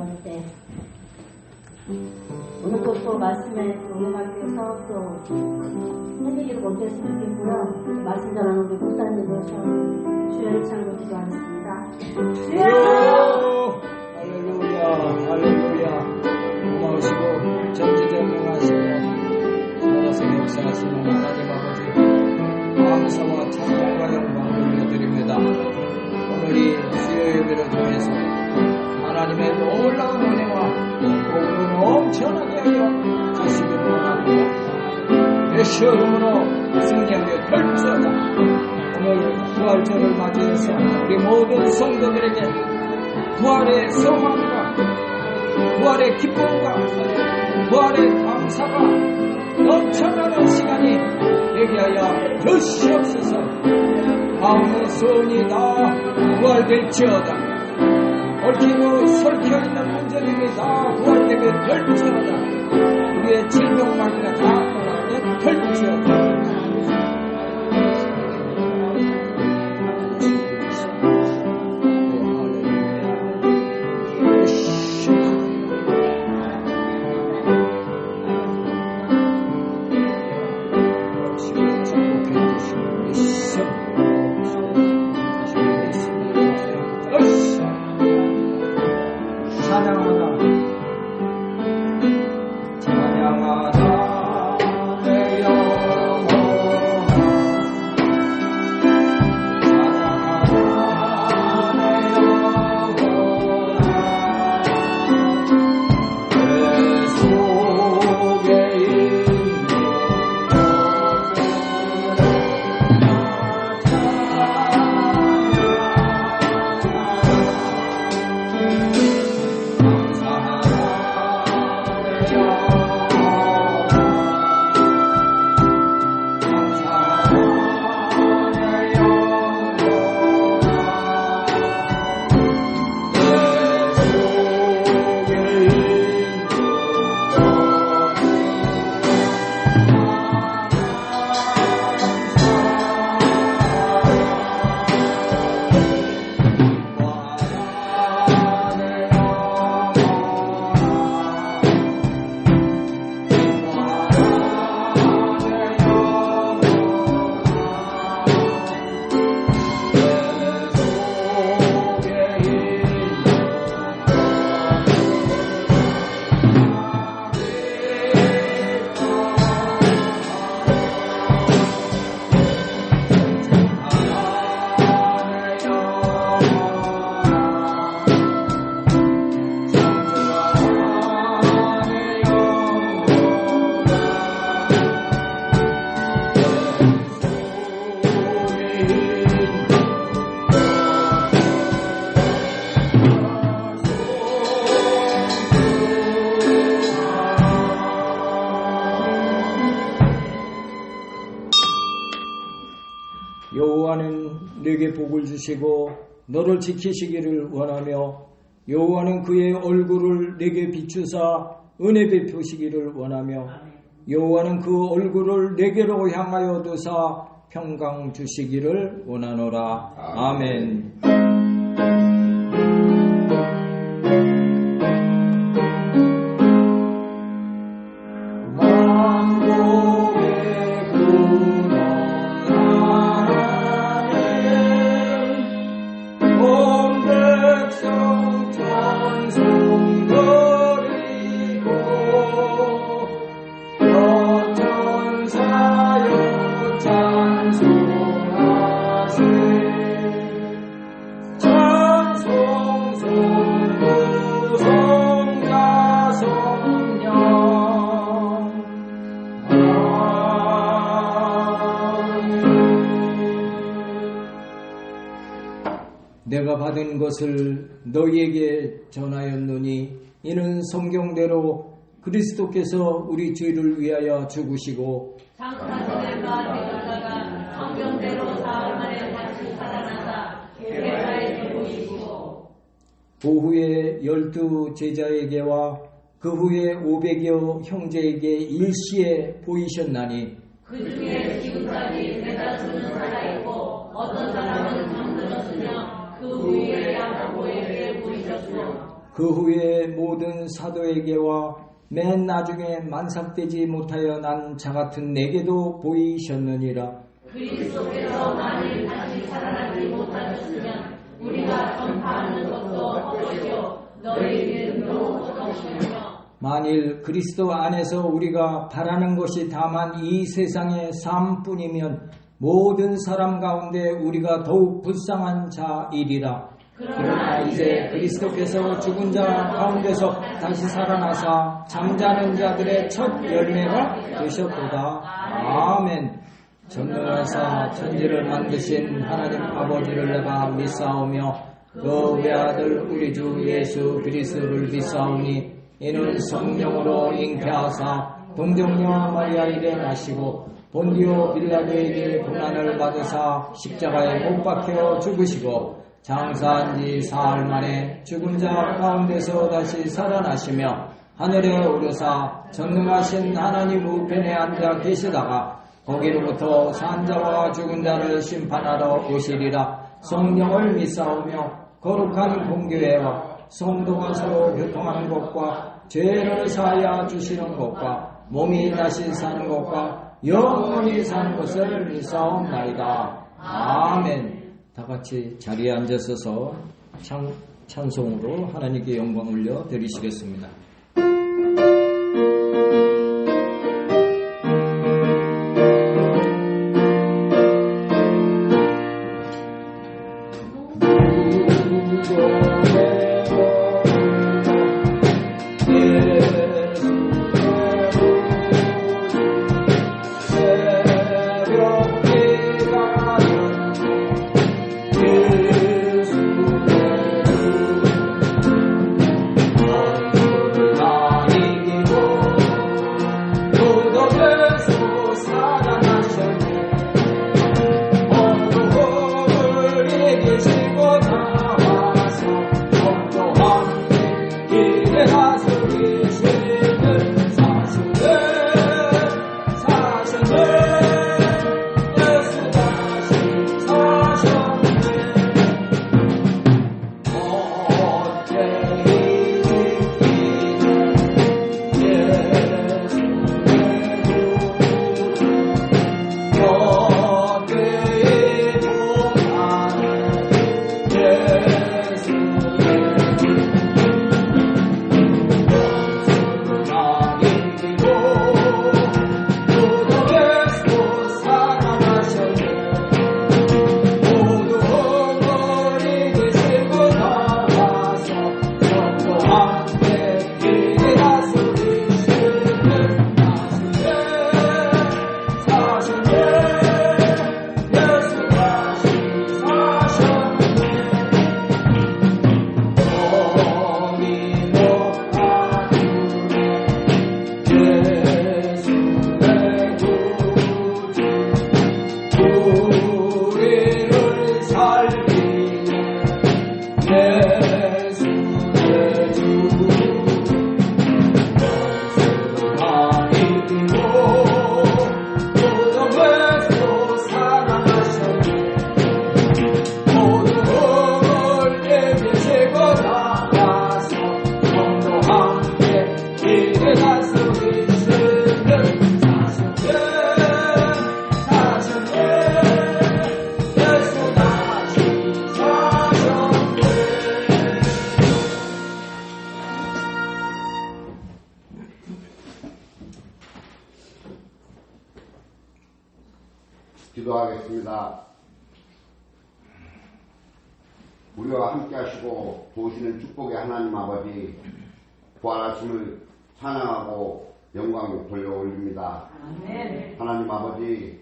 나누는데 오늘 또 말씀에 응용하기 위해서 또 해내기를 먼저 했으면 좋겠고요. 말씀 전하는 우리 목사님으로서 주의 창으로 기도하겠습니다. 주여! 할렐루야 할렐루야. 고마우시고 전지전능하시고 살아서 역사하시는 하나님 아버지, 감사와 찬양과 영광을 올려드립니다. 오늘 이 주여 예배를 통해서 하나님의 놀라운 은혜와 복을 넘쳐나게 하여 주시기를 원합니다. 예수 이름으로 승리하며 결주하다. 오늘 부활절을 맞이해서 우리 모든 성도들에게 부활의 소망과 부활의 기쁨과 부활의 감사가 넘쳐나는 시간이 되게 하여 주시옵소서. 마음의 소원이 다 부활될지어다. 얽히고 설켜있는 문제들이 다 부활되게 될지어다. 우리의 질병마귀가 다 떠나게 될지어다. 여호와는 내게 복을 주시고 너를 지키시기를 원하며 여호와는 그의 얼굴을 내게 비추사 은혜 베푸시기를 원하며 여호와는 그 얼굴을 내게로 향하여 두사 평강 주시기를 원하노라. 아멘. 내가 받은 것을 너희에게 전하였노니 이는 성경대로 그리스도께서 우리 죄를 위하여 죽으시고 장사들과 되었다가 성경대로 사흘 만에 다시 살아나사 계배사에 보이시고 그 후에 12 제자에게와 그 후에 500여 형제에게 일시에 보이셨나니 그 중에 지금까지 대다수는 살아있고 어떤 사람은 잠들었으며 그 후에 야고보에게 보이셨으며 그 후에 모든 사도에게와 맨 나중에 만삭되지 못하여 난 자 같은 내게도 보이셨느니라. 그리스도께서 만일 다시 살아나지 못하셨으면 우리가 전파하는 것도 헛것이요 너희 믿음도 헛것이며 만일 그리스도 안에서 우리가 바라는 것이 다만 이 세상의 삶뿐이면 모든 사람 가운데 우리가 더욱 불쌍한 자이리라. 그러나 이제 그리스도께서 죽은 자 가운데서 다시 살아나사 잠자는 자들의 첫 열매가 되셨도다. 아멘. 전능하사 천지를 만드신 하나님 아버지를 내가 믿사오며 그 외아들 우리 주 예수 그리스도를 믿사오니 이는 성령으로 잉태하사 동정녀 마리아 일에 나시고 본디오 빌라도에게 고난을 받으사 십자가에 못 박혀 죽으시고 장사한 지 사흘 만에 죽은 자 가운데서 다시 살아나시며 하늘에 오르사 전능하신 하나님 우편에 앉아 계시다가 거기로부터 산자와 죽은 자를 심판하러 오시리라. 성령을 믿사오며 거룩한 공교회와 성도가 서로 교통하는 것과 죄를 사하여 주시는 것과 몸이 다시 사는 것과 영원히 사는 것을 믿사옵나이다. 아멘. 다 같이 자리에 앉으셔서 찬송으로 하나님께 영광 올려 드리시겠습니다. 기도하겠습니다. 우리와 함께 하시고 도우시는 축복의 하나님 아버지, 부활하심을 찬양하고 영광을 돌려 올립니다. 하나님 아버지,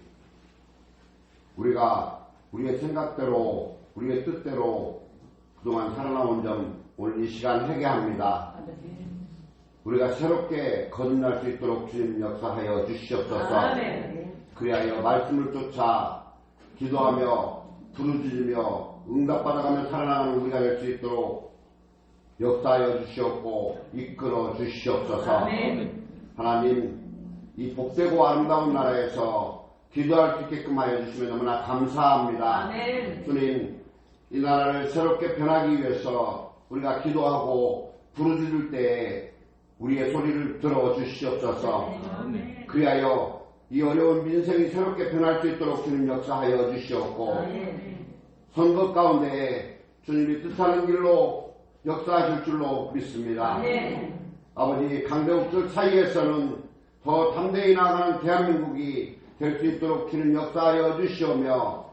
우리가 우리의 생각대로 우리의 뜻대로 그동안 살아나온 점 오늘 이 시간 회개합니다. 우리가 새롭게 거듭날 수 있도록 주님 역사하여 주시옵소서. 그리하여 말씀을 쫓아 기도하며 부르짖으며 응답받아가며 살아나가는 우리가 될 수 있도록 역사하여 주시옵고 이끌어 주시옵소서. 하나님, 이 복되고 아름다운 나라에서 기도할 수 있게끔 하여 주시면 너무나 감사합니다. 주님, 이 나라를 새롭게 변하기 위해서 우리가 기도하고 부르짖을 때에 우리의 소리를 들어주시옵소서. 그리하여 이 어려운 민생이 새롭게 변할 수 있도록 주님 역사하여 주시옵고 선거 가운데에 주님이 뜻하는 길로 역사하실 줄로 믿습니다. 아버지 강대국들 사이에서는 더 담대히 나아가는 대한민국이 될 수 있도록 주님 역사하여 주시오며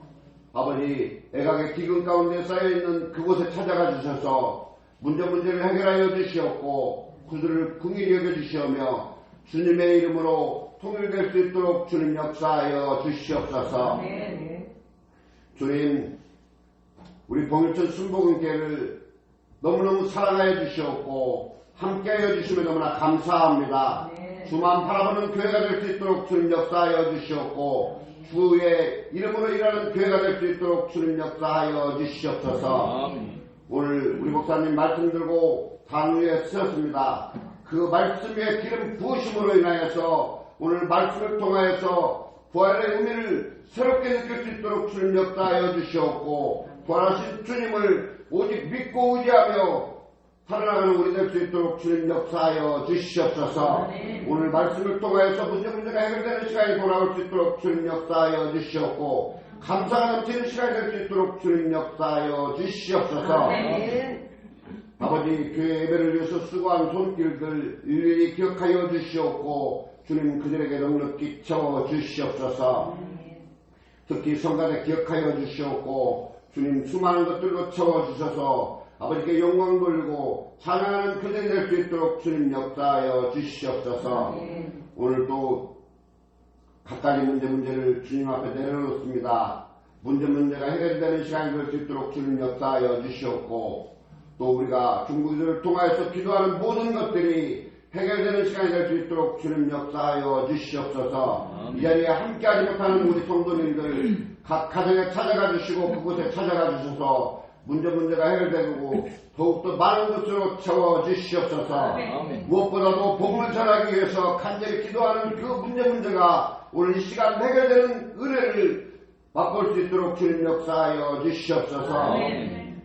아버지 애각의 기근 가운데 쌓여있는 그곳에 찾아가 주셔서 문제를 해결하여 주시옵고 그들을 긍휼히 여겨주시오며 주님의 이름으로 통일될 수 있도록 주님 역사하여 주시옵소서. 주님 우리 봉일천 순복음교회를 너무너무 사랑하여 주시옵고 함께하여 주시면 너무나 감사합니다. 주만 바라보는 교회가 될 수 있도록 주님 역사하여 주시옵고 주의 이름으로 일하는 교회가 될 수 있도록 주님 역사하여 주시옵소서. 오늘 우리 목사님 말씀 들고 단 위에 쓰셨습니다. 그 말씀의 기름 부으심으로 인하여서 오늘 말씀을 통하여서 부활의 의미를 새롭게 느낄 수 있도록 주님 역사하여 주시옵고 부활하신 주님을 오직 믿고 의지하며 살아나가는 우리 될 수 있도록 주님 역사하여 주시옵소서. 오늘 말씀을 통하여서 문제가 해결되는 시간이 돌아올 수 있도록 주님 역사하여 주시옵고 감사가 넘치는 시간이 될 수 있도록 주님 역사하여 주시옵소서. 아버지 교회 예배를 위해서 수고한 손길들 일일이 기억하여 주시옵고 주님 그들에게 넉넉히 채워 주시옵소서. 특히 성가대 기억하여 주시옵고 주님 수많은 것들로 채워주셔서 아버지께 영광 돌리고 찬양하는 그들이 될 수 있도록 주님 역사하여 주시옵소서. 오늘도 각가지 문제를 주님 앞에 내려놓습니다. 문제가 해결되는 시간이 될 수 있도록 주님 역사하여 주시옵고 또 우리가 중국인들을 통하여서 기도하는 모든 것들이 해결되는 시간이 될 수 있도록 주님 역사하여 주시옵소서. 이 자리에 함께하지 못하는 우리 성도님들 각 가정에 찾아가 주시고 그곳에 찾아가 주셔서 문제가 해결되고 더욱더 많은 것으로 채워 주시옵소서. 무엇보다도 복음을 전하기 위해서 간절히 기도하는 그 문제가 오늘 이 시간 해결되는 은혜를 맛볼 수 있도록 주님 역사하여 주시옵소서.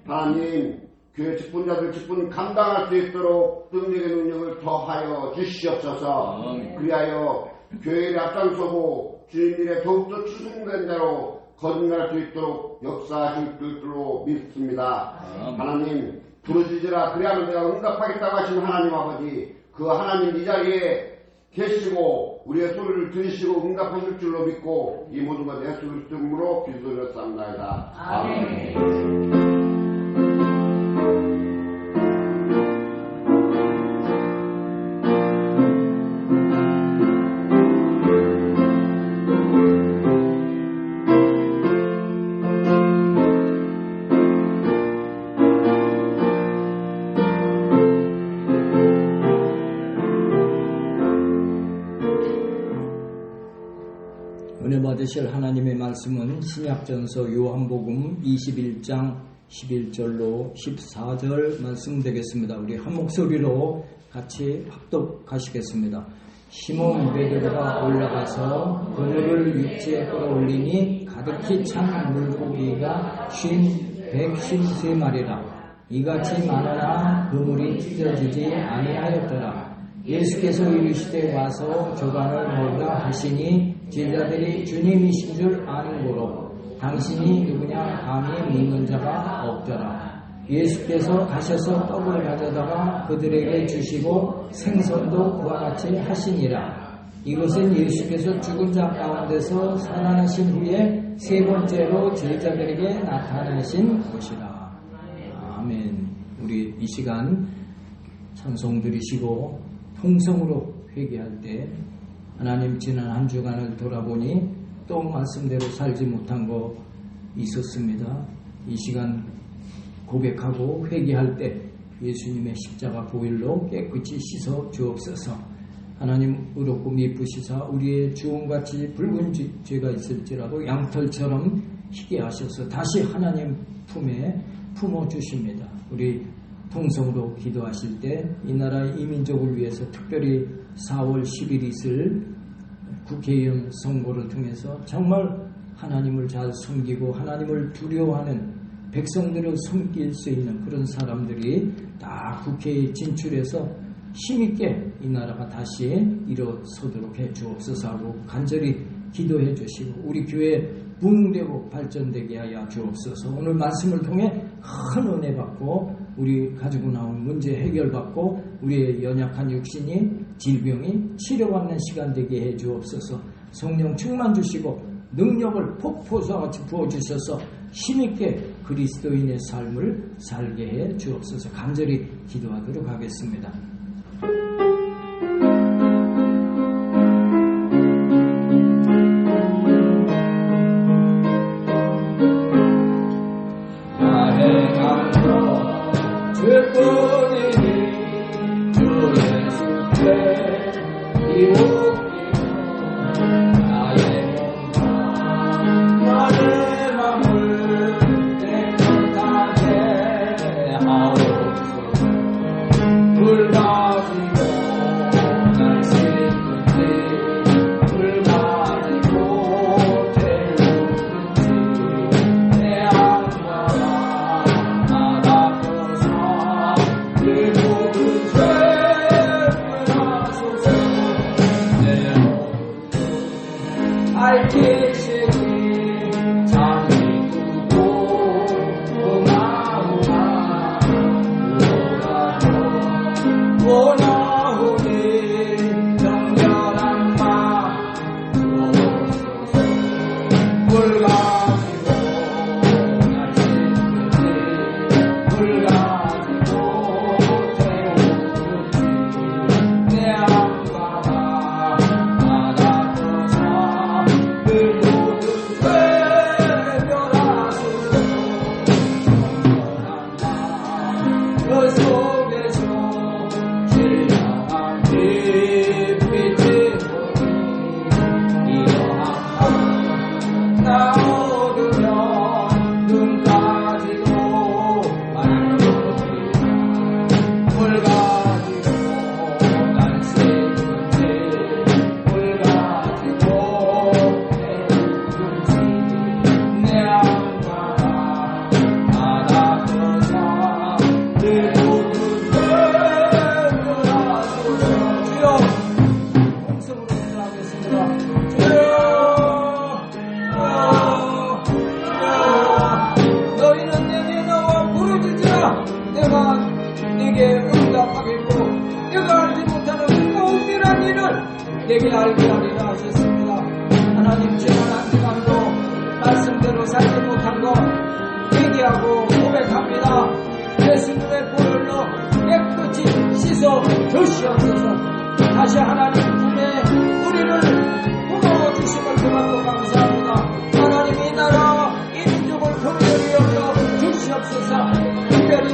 하나님 교회 직분자들 직분 감당할 수 있도록 능력을 더하여 주시옵소서. 그리하여 교회를 앞장서고 주님 일에 더욱더 추승된 대로 거듭날 수 있도록 역사하실 줄로 믿습니다. 하나님 부르짖으라 그리하면 내가 응답하겠다고 하신 하나님 아버지 그 하나님 이 자리에 계시고 우리의 소리를 들으시고 응답하실 줄로 믿고 이 모든 것을 예수 그리스도 이름으로 기도드렸사옵나이다. 아멘. 은혜 받으실 하나님의 말씀은 신약전서 요한복음 21장 11절로 14절 말씀 되겠습니다. 우리 한 목소리로 같이 합독하시겠습니다. 시몬 베드로가 올라가서 그물을 육지에 끌어올리니 가득히 찬 물고기가 153마리라. 이같이 많으나 그물이 찢어지지 아니하였더라. 예수께서 이르시되 와서 조간을 먹으라 하시니 제자들이 주님이신 줄 아는 고로 당신이 누구냐 감히 묻는 자가 없더라. 예수께서 가셔서 떡을 가져다가 그들에게 주시고 생선도 그와 같이 하시니라. 이것은 예수께서 죽은 자 가운데서 살아나신 후에 세 번째로 제자들에게 나타나신 것이라. 아멘. 우리 이 시간 찬송 드리시고 통성으로 회개할 때 하나님 지난 한 주간을 돌아보니 또 말씀대로 살지 못한 거 있었습니다. 이 시간 고백하고 회개할 때 예수님의 십자가 보혈로 깨끗이 씻어 주옵소서. 하나님 의롭고 미쁘시사 우리의 주홍같이 붉은 죄가 있을지라도 양털처럼 희게 하셔서 다시 하나님 품에 품어주십니다. 우리 통성으로 기도하실 때 이 나라의 이민족을 위해서 특별히 4월 10일 있을 국회의원 선거를 통해서 정말 하나님을 잘 섬기고 하나님을 두려워하는 백성들을 섬길 수 있는 그런 사람들이 다 국회에 진출해서 힘있게 이 나라가 다시 일어서도록 해 주옵소서 하고 간절히 기도해 주시고 우리 교회 부흥되고 발전되게 하여 주옵소서. 오늘 말씀을 통해 큰 은혜 받고 우리 가지고 나온 문제 해결받고 우리의 연약한 육신이 질병이 치료받는 시간 되게 해 주옵소서. 성령 충만 주시고 능력을 폭포수같이 부어주셔서 힘있게 그리스도인의 삶을 살게 해 주옵소서. 간절히 기도하도록 하겠습니다. 내게 알게 하리라 하셨습니다. 하나님 지난 한 주간도 말씀대로 살지 못한 것 얘기하고 고백합니다. 예수님의 보혈로 깨끗이 씻어 주시옵소서. 다시 하나님 품에 우리를 품어주심을 그만도 감사합니다. 하나님 이 나라 이 민족을 긍휼히 여겨 주시옵소서. 특별히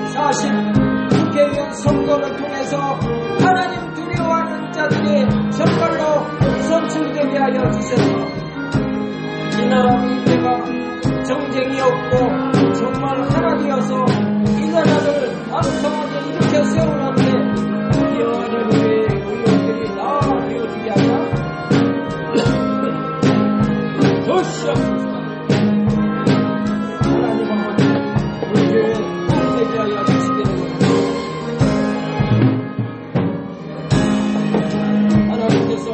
40 국회의원 선거를 통해서 하나님 두려워하는 자들이 정말로 선출되게 하여 주셔서 이 나라 민주가 정쟁이 없고 정말 하나 되어서 이 나라를 완성하게 일으켜 세우는데 기여하는 우리 의원들이 다 되어주게 하여 주시옵소서. 하나님 아버지 우리 교회 복되게 하여 주시기를 하나님께서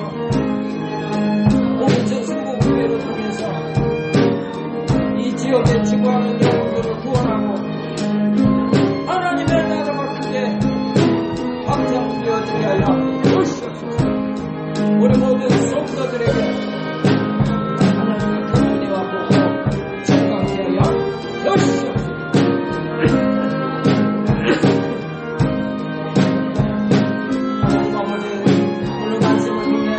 공천 선거구회를 통해서 이 지역에 치고하는 영혼들을 구원하고 하나님의 나라가 크게 확장되어지게 하여 주시옵소서. 우리 모든 성도들에게 하나님의 큰 은혜와 복을 증강케 하여 주시옵소서. 하나님 아버지 오늘 말씀을 통해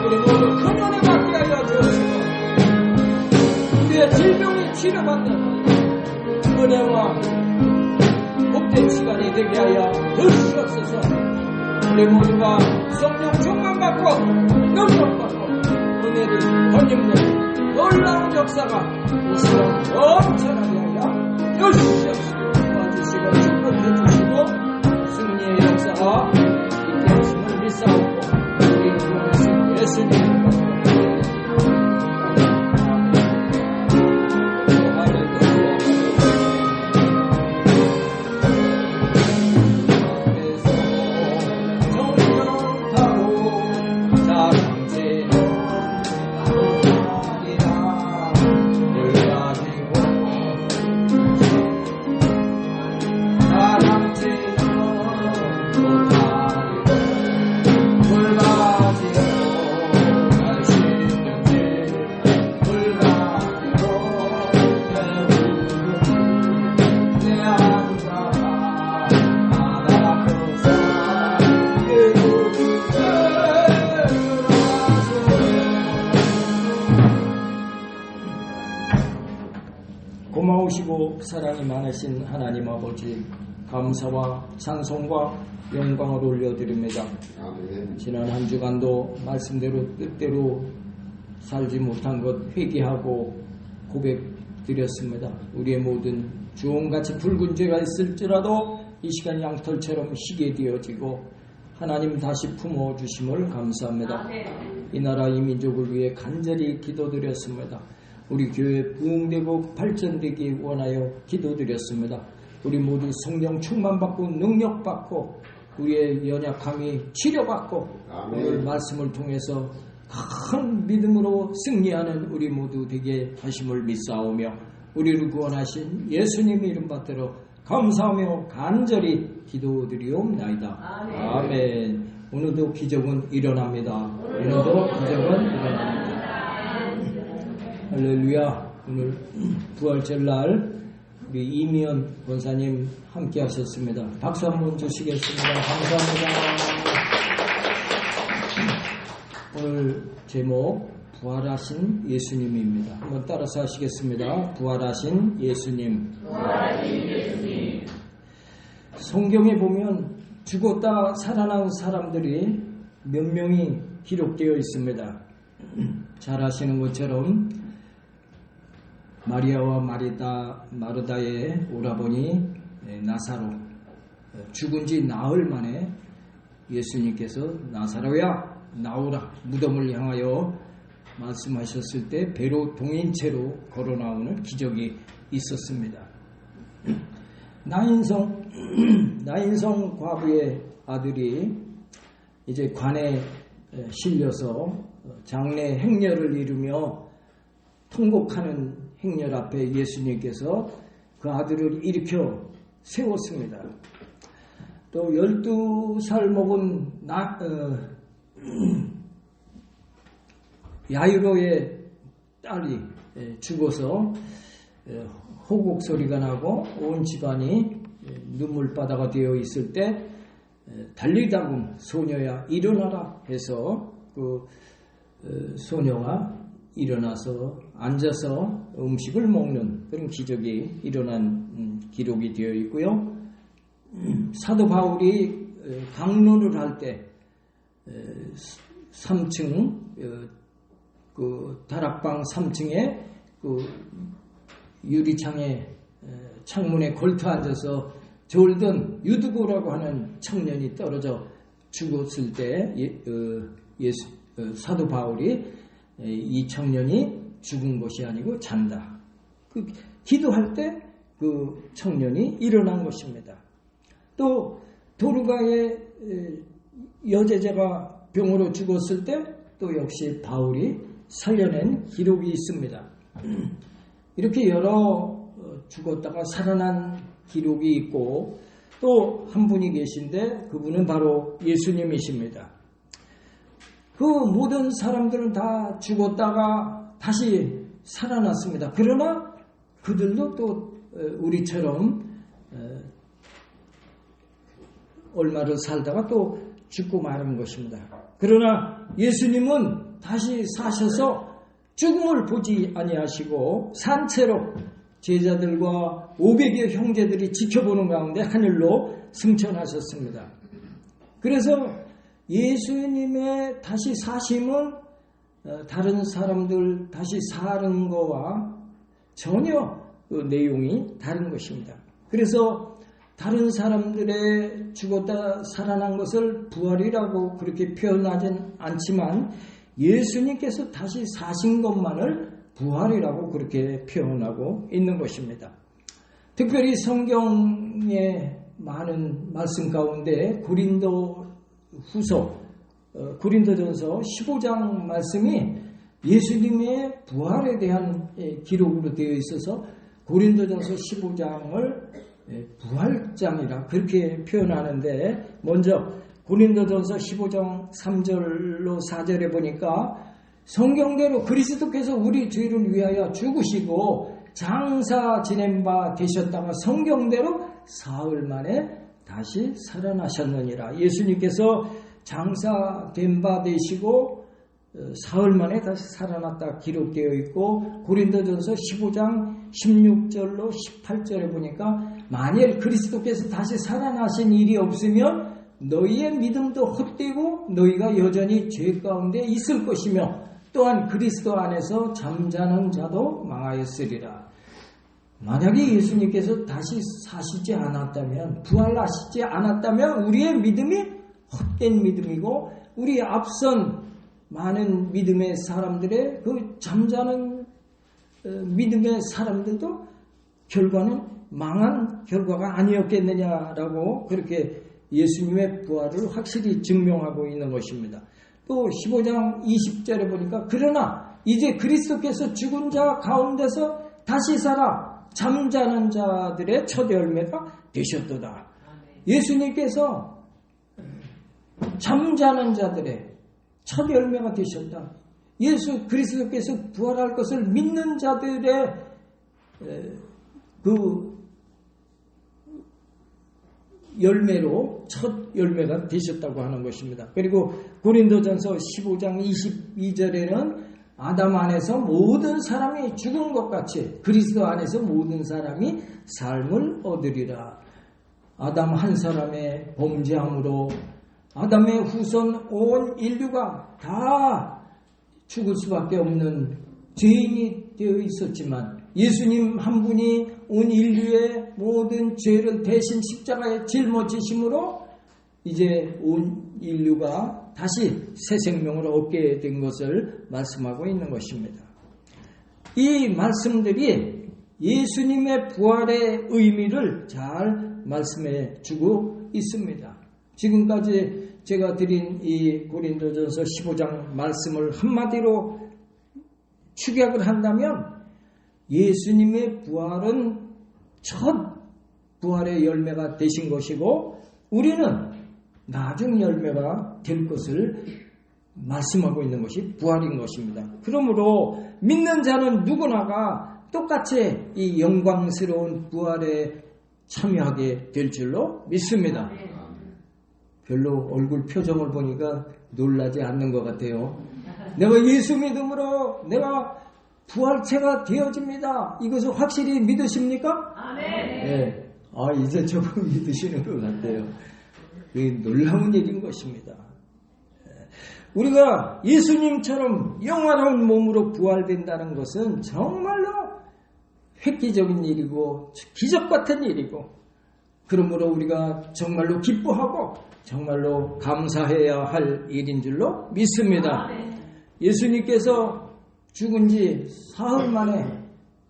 우리 모두 큰 은혜 받게 하여 주시고 우리의 질병이 치료받는 은혜와 복된 시간이 되게 하여 주시옵소서. 우리 모두가 성령 충만받고 능력받고 은혜를 덧입는 놀라운 역사가 이 시간 넘쳐나게 하여 주시옵소서. 도와주시고 축복해 주시고 승리의 역사가 있게 하심을 믿사옵고 우리 구원하신 예수님의 이름으로 할렐루야. 고마우시고 사랑이 많으신 하나님 아버지, 감사와 찬송과 영광을 올려드립니다. 지난 한 주간도 말씀대로 뜻대로 살지 못한 것 회개하고 고백드렸습니다. 우리의 모든 주홍같이 붉은 죄가 있을지라도 이 시간 양털처럼 희게 되어지고 하나님 다시 품어주심을 감사합니다. 이 나라 이 민족을 위해 간절히 기도드렸습니다. 우리 교회 부흥되고 발전되기 원하여 기도드렸습니다. 우리 모두 성령 충만받고 능력받고 우리의 연약함이 치료받고 오늘 말씀을 통해서 큰 믿음으로 승리하는 우리 모두 되게 하심을 믿사오며 우리를 구원하신 예수님 이름 받들어 감사하며 간절히 기도드리옵나이다. 아멘. 오늘도 기적은 일어납니다. 오늘도 기적은 일어납니다. 할렐루야. 오늘 부활절날 우리 이미연 권사님 함께 하셨습니다. 박수 한번 주시겠습니다. 감사합니다. 오늘 제목 부활하신 예수님입니다. 한번 따라서 하시겠습니다. 부활하신 예수님. 부활하신 예수님. 성경에 보면 죽었다 살아난 사람들이 몇 명이 기록되어 있습니다. 잘 아시는 것처럼 마리아와 마르다의 오라버니 나사로, 죽은 지 나흘 만에 예수님께서 나사로야 나오라 무덤을 향하여 말씀하셨을 때 배로 동인체로 걸어 나오는 기적이 있었습니다. 나인성 과부의 아들이 이제 관에 실려서 장래 행렬을 이루며 통곡하는 행렬 앞에 예수님께서 그 아들을 일으켜 세웠습니다. 또 12살 먹은 야이로의 딸이 죽어서 호곡 소리가 나고 온 집안이 눈물바다가 되어 있을 때 달리다금 소녀야 일어나라 해서 그 소녀가 일어나서 앉아서 음식을 먹는 그런 기적이 일어난 기록이 되어 있고요. 사도 바울이 강론을 할 때 3층 그 다락방 3층에 그 유리창에 창문에 걸터 앉아서 졸던 유두고라고 하는 청년이 떨어져 죽었을 때 사도 바울이 이 청년이 죽은 것이 아니고 잔다. 그 기도할 때 그 청년이 일어난 것입니다. 또 도르가의 여제자가 병으로 죽었을 때 또 역시 바울이 살려낸 기록이 있습니다. 이렇게 여러 죽었다가 살아난 기록이 있고 또 한 분이 계신데 그분은 바로 예수님이십니다. 그 모든 사람들은 다 죽었다가 다시 살아났습니다. 그러나 그들도 또 우리처럼 얼마를 살다가 또 죽고 마는 것입니다. 그러나 예수님은 다시 사셔서 죽음을 보지 아니하시고 산채로 제자들과 500여 형제들이 지켜보는 가운데 하늘로 승천하셨습니다. 그래서 예수님의 다시 사심은 다른 사람들 다시 사는 거와 전혀 그 내용이 다른 것입니다. 그래서 다른 사람들의 죽었다 살아난 것을 부활이라고 그렇게 표현하진 않지만 예수님께서 다시 사신 것만을 부활이라고 그렇게 표현하고 있는 것입니다. 특별히 성경의 많은 말씀 가운데 고린도전서 15장 말씀이 예수님의 부활에 대한 기록으로 되어 있어서 고린도전서 15장을 부활장이라 그렇게 표현하는데 먼저 고린도전서 15장 3절로 4절에 보니까 성경대로 그리스도께서 우리 죄를 위하여 죽으시고 장사 지낸 바 되셨다가 성경대로 사흘 만에 다시 살아나셨느니라. 예수님께서 장사된 바 되시고 사흘 만에 다시 살아났다 기록되어 있고, 고린도전서 15장 16절로 18절에 보니까 만일 그리스도께서 다시 살아나신 일이 없으면 너희의 믿음도 헛되고 너희가 여전히 죄 가운데 있을 것이며 또한 그리스도 안에서 잠자는 자도 망하였으리라. 만약에 예수님께서 다시 사시지 않았다면, 부활하시지 않았다면 우리의 믿음이 헛된 믿음이고, 우리 앞선 많은 믿음의 사람들의 그 잠자는 믿음의 사람들도 결과는 망한 결과가 아니었겠느냐라고 그렇게 예수님의 부활을 확실히 증명하고 있는 것입니다. 또 15장 20절에 보니까 그러나 이제 그리스도께서 죽은 자 가운데서 다시 살아 잠자는 자들의 첫 열매가 되셨도다. 예수님께서 잠자는 자들의 첫 열매가 되셨다. 예수 그리스도께서 부활할 것을 믿는 자들의 그 열매로 첫 열매가 되셨다고 하는 것입니다. 그리고 고린도전서 15장 22절에는 아담 안에서 모든 사람이 죽은 것 같이 그리스도 안에서 모든 사람이 삶을 얻으리라. 아담 한 사람의 범죄함으로 아담의 후손 온 인류가 다 죽을 수밖에 없는 죄인이 되어 있었지만 예수님 한 분이 온 인류의 모든 죄를 대신 십자가에 짊어지심으로 이제 온 인류가 다시 새 생명을 얻게 된 것을 말씀하고 있는 것입니다. 이 말씀들이 예수님의 부활의 의미를 잘 말씀해 주고 있습니다. 지금까지 제가 드린 이 고린도전서 15장 말씀을 한마디로 축약을 한다면 예수님의 부활은 첫 부활의 열매가 되신 것이고 우리는 나중 열매가 될 것을 말씀하고 있는 것이 부활인 것입니다. 그러므로 믿는 자는 누구나가 똑같이 이 영광스러운 부활에 참여하게 될 줄로 믿습니다. 별로 얼굴 표정을 보니까 놀라지 않는 것 같아요. 내가 예수 믿음으로 내가 부활체가 되어집니다. 이것을 확실히 믿으십니까? 네. 이제 조금 믿으시는 것 같아요. 놀라운 일인 것입니다. 우리가 예수님처럼 영원한 몸으로 부활된다는 것은 정말로 획기적인 일이고 기적 같은 일이고 그러므로 우리가 정말로 기뻐하고 정말로 감사해야 할 일인 줄로 믿습니다. 예수님께서 죽은 지 사흘 만에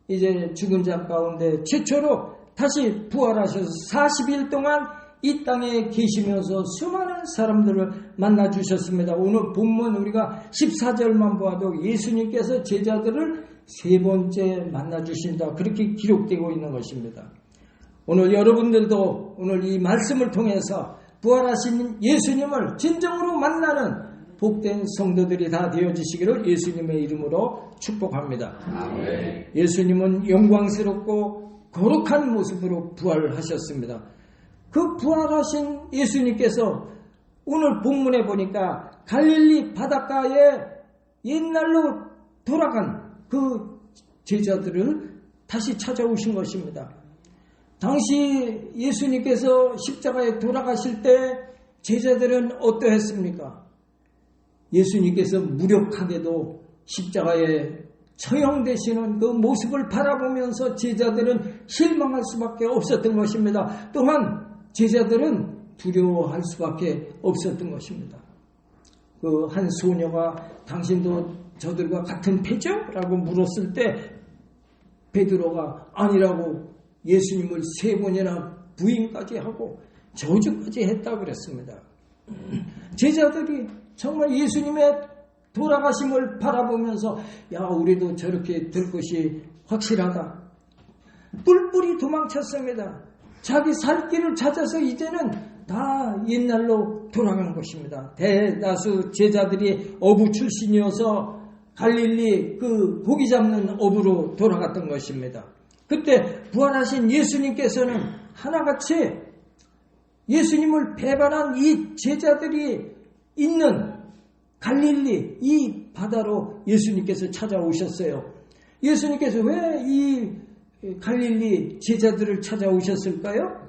이제 죽은 자 가운데 최초로 다시 부활하셔서 40일 동안 이 땅에 계시면서 수많은 사람들을 만나주셨습니다. 오늘 본문 우리가 14절만 보아도 예수님께서 제자들을 세 번째 만나주신다. 그렇게 기록되고 있는 것입니다. 오늘 여러분들도 오늘 이 말씀을 통해서 부활하신 예수님을 진정으로 만나는 복된 성도들이 다 되어지시기를 예수님의 이름으로 축복합니다. 아멘. 예수님은 영광스럽고 거룩한 모습으로 부활하셨습니다. 그 부활하신 예수님께서 오늘 본문에 보니까 갈릴리 바닷가에 옛날로 돌아간 그 제자들을 다시 찾아오신 것입니다. 당시 예수님께서 십자가에 돌아가실 때 제자들은 어떠했습니까? 예수님께서 무력하게도 십자가에 처형되시는 그 모습을 바라보면서 제자들은 실망할 수밖에 없었던 것입니다. 또한 제자들은 두려워할 수밖에 없었던 것입니다. 그 한 소녀가 당신도 저들과 같은 패죠? 라고 물었을 때 베드로가 아니라고 예수님을 3번이나 부인까지 하고 저주까지 했다고 그랬습니다. 제자들이 정말 예수님의 돌아가심을 바라보면서 우리도 저렇게 될 것이 확실하다. 뿔뿔이 도망쳤습니다. 자기 살 길을 찾아서 이제는 다 옛날로 돌아가는 것입니다. 대다수 제자들이 어부 출신이어서 갈릴리 그 고기 잡는 어부로 돌아갔던 것입니다. 그때 부활하신 예수님께서는 하나같이 예수님을 배반한 이 제자들이 있는 갈릴리 이 바다로 예수님께서 찾아오셨어요. 예수님께서 왜 이 갈릴리 제자들을 찾아오셨을까요?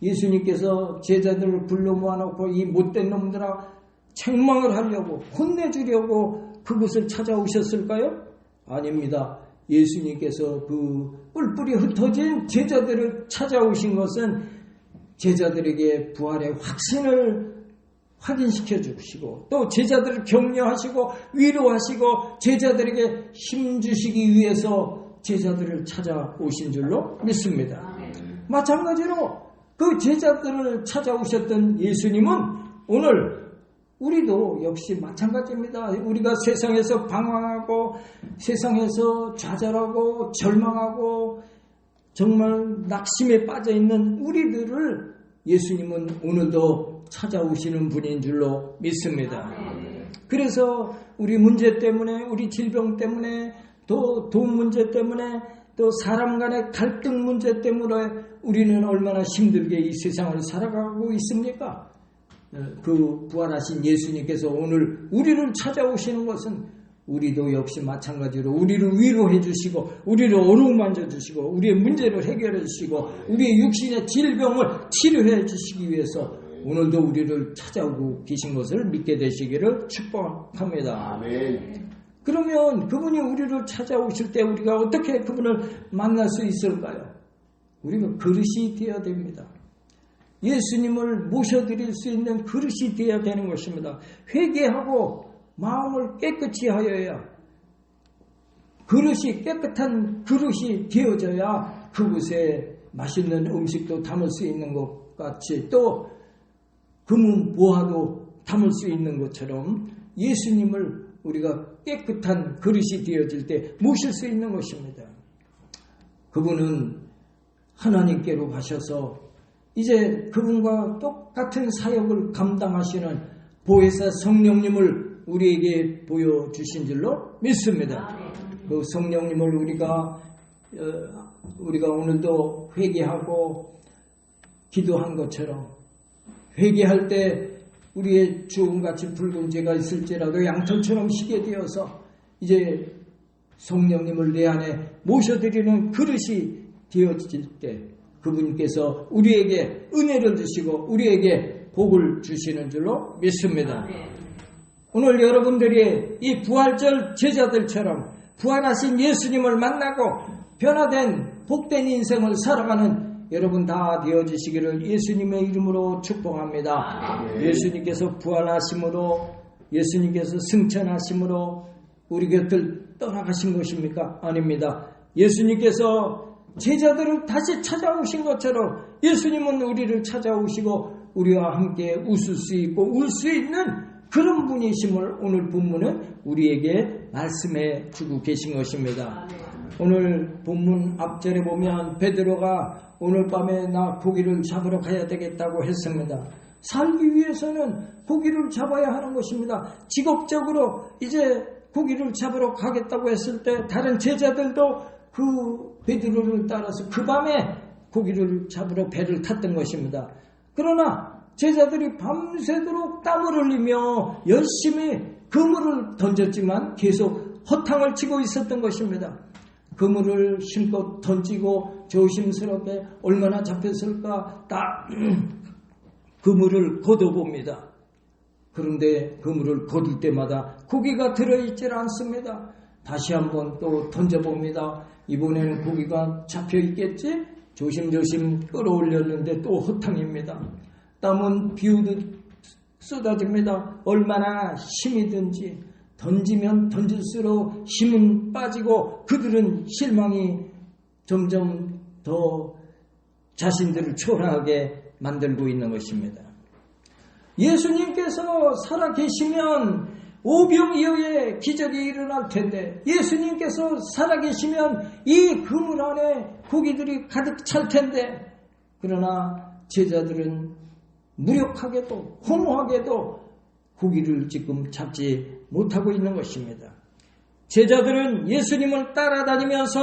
예수님께서 제자들을 불러 모아놓고 이 못된 놈들아 책망을 하려고 혼내주려고 그곳을 찾아오셨을까요? 아닙니다. 예수님께서 그 뿔뿔이 흩어진 제자들을 찾아오신 것은 제자들에게 부활의 확신을 확인시켜 주시고 또 제자들을 격려하시고 위로하시고 제자들에게 힘주시기 위해서 제자들을 찾아오신 줄로 믿습니다. 마찬가지로 그 제자들을 찾아오셨던 예수님은 오늘 우리도 역시 마찬가지입니다. 우리가 세상에서 방황하고 세상에서 좌절하고 절망하고 정말 낙심에 빠져있는 우리들을 예수님은 오늘도 찾아오시는 분인 줄로 믿습니다. 그래서 우리 문제 때문에 우리 질병 때문에 또 돈 문제 때문에 또 사람 간의 갈등 문제 때문에 우리는 얼마나 힘들게 이 세상을 살아가고 있습니까? 그 부활하신 예수님께서 오늘 우리를 찾아오시는 것은 우리도 역시 마찬가지로 우리를 위로해 주시고 우리를 어루만져 주시고 우리의 문제를 해결해 주시고 우리의 육신의 질병을 치료해 주시기 위해서 오늘도 우리를 찾아오고 계신 것을 믿게 되시기를 축복합니다. 아멘. 그러면 그분이 우리를 찾아오실 때 우리가 어떻게 그분을 만날 수 있을까요? 우리가 그릇이 되어야 됩니다. 예수님을 모셔드릴 수 있는 그릇이 되어야 되는 것입니다. 회개하고 마음을 깨끗이 하여야 그릇이 깨끗한 그릇이 되어져야 그곳에 맛있는 음식도 담을 수 있는 것 같이 또 금은 보화도 담을 수 있는 것처럼 예수님을 우리가 깨끗한 그릇이 되어질 때 모실 수 있는 것입니다. 그분은 하나님께로 가셔서 이제 그분과 똑같은 사역을 감당하시는 보혜사 성령님을 우리에게 보여주신 줄로 믿습니다. 그 성령님을 우리가 오늘도 회개하고 기도한 것처럼 회개할 때 우리의 주음같이 붉은 죄가 있을지라도 양털처럼 희게 되어서 이제 성령님을 내 안에 모셔드리는 그릇이 되어질 때 그분께서 우리에게 은혜를 주시고 우리에게 복을 주시는 줄로 믿습니다. 오늘 여러분들이 이 부활절 제자들처럼 부활하신 예수님을 만나고 변화된 복된 인생을 살아가는 여러분 다 되어지시기를 예수님의 이름으로 축복합니다. 예수님께서 부활하심으로 예수님께서 승천하심으로 우리 곁을 떠나가신 것입니까? 아닙니다. 예수님께서 제자들을 다시 찾아오신 것처럼 예수님은 우리를 찾아오시고 우리와 함께 웃을 수 있고 울 수 있는 그런 분이심을 오늘 본문은 우리에게 말씀해 주고 계신 것입니다. 오늘 본문 앞절에 보면 베드로가 오늘 밤에 나 고기를 잡으러 가야 되겠다고 했습니다. 살기 위해서는 고기를 잡아야 하는 것입니다. 직업적으로 이제 고기를 잡으러 가겠다고 했을 때 다른 제자들도 그 베드로를 따라서 그 밤에 고기를 잡으러 배를 탔던 것입니다. 그러나 제자들이 밤새도록 땀을 흘리며 열심히 그물을 던졌지만 계속 허탕을 치고 있었던 것입니다. 그물을 힘껏 던지고 조심스럽게 얼마나 잡혔을까 딱 그물을 걷어봅니다. 그런데 그물을 걷을 때마다 고기가 들어있질 않습니다. 다시 한번 또 던져봅니다. 이번에는 고기가 잡혀있겠지? 조심조심 끌어올렸는데 또 허탕입니다. 땀은 비우듯 쏟아집니다. 얼마나 힘이 든지 던지면 던질수록 힘은 빠지고 그들은 실망이 점점 더 자신들을 초라하게 만들고 있는 것입니다. 예수님께서 살아계시면 오병이어의 기적이 일어날 텐데 예수님께서 살아계시면 이 그물 안에 고기들이 가득 찰 텐데 그러나 제자들은 무력하게도 허무하게도 고기를 지금 잡지 못하고 있는 것입니다. 제자들은 예수님을 따라다니면서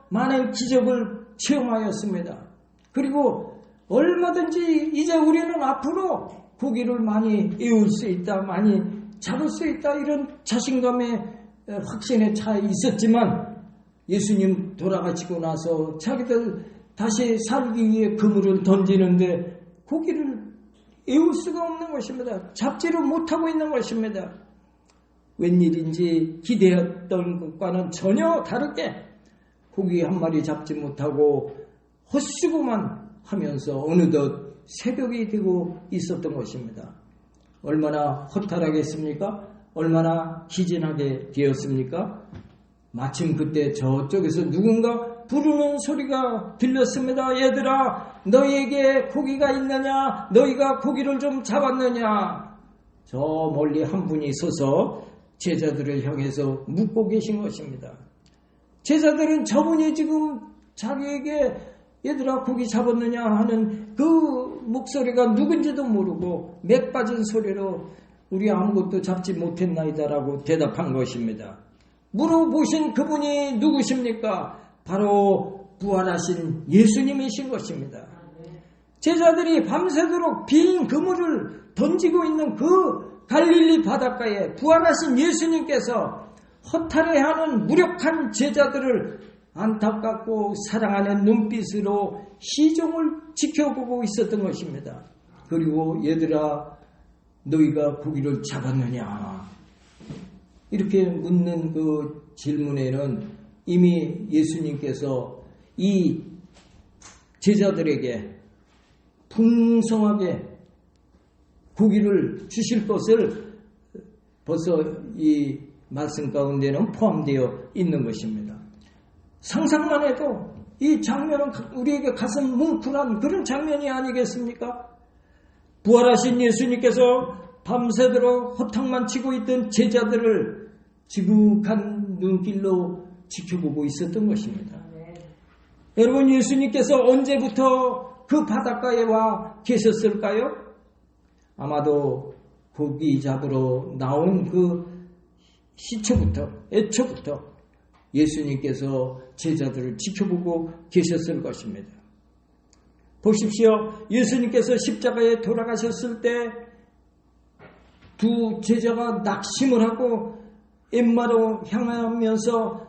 많은 기적을 체험하였습니다. 그리고 얼마든지 이제 우리는 앞으로 고기를 많이 에울 수 있다, 많이 잡을 수 있다 이런 자신감에 확신에 차 있었지만 예수님 돌아가시고 나서 자기들 다시 살기 위해 그물을 던지는데 고기를 에울 수가 없는 것입니다. 잡지를 못하고 있는 것입니다. 웬일인지 기대했던 것과는 전혀 다르게 고기 한 마리 잡지 못하고 헛수고만 하면서 어느덧 새벽이 되고 있었던 것입니다. 얼마나 허탈하겠습니까? 얼마나 기진하게 되었습니까? 마침 그때 저쪽에서 누군가 부르는 소리가 들렸습니다. 얘들아, 너희에게 고기가 있느냐? 너희가 고기를 좀 잡았느냐? 저 멀리 한 분이 서서 제자들을 향해서 묻고 계신 것입니다. 제자들은 저분이 지금 자기에게 얘들아 고기 잡았느냐 하는 그 목소리가 누군지도 모르고 맥 빠진 소리로 우리 아무것도 잡지 못했나이다라고 대답한 것입니다. 물어보신 그분이 누구십니까? 바로 부활하신 예수님이신 것입니다. 제자들이 밤새도록 빈 그물을 던지고 있는 그 갈릴리 바닷가에 부활하신 예수님께서 허탈해하는 무력한 제자들을 안타깝고 사랑하는 눈빛으로 시종을 지켜보고 있었던 것입니다. 그리고 얘들아, 너희가 고기를 잡았느냐? 이렇게 묻는 그 질문에는 이미 예수님께서 이 제자들에게 풍성하게 고기를 주실 것을 벌써 이 말씀 가운데는 포함되어 있는 것입니다. 상상만 해도 이 장면은 우리에게 가슴 뭉클한 그런 장면이 아니겠습니까? 부활하신 예수님께서 밤새도록 허탕만 치고 있던 제자들을 지극한 눈길로 지켜보고 있었던 것입니다. 여러분, 예수님께서 언제부터 그 바닷가에 와 계셨을까요? 아마도 고기 잡으러 나온 그 애초부터 예수님께서 제자들을 지켜보고 계셨을 것입니다. 보십시오. 예수님께서 십자가에 돌아가셨을 때 두 제자가 낙심을 하고 엠마로 향하면서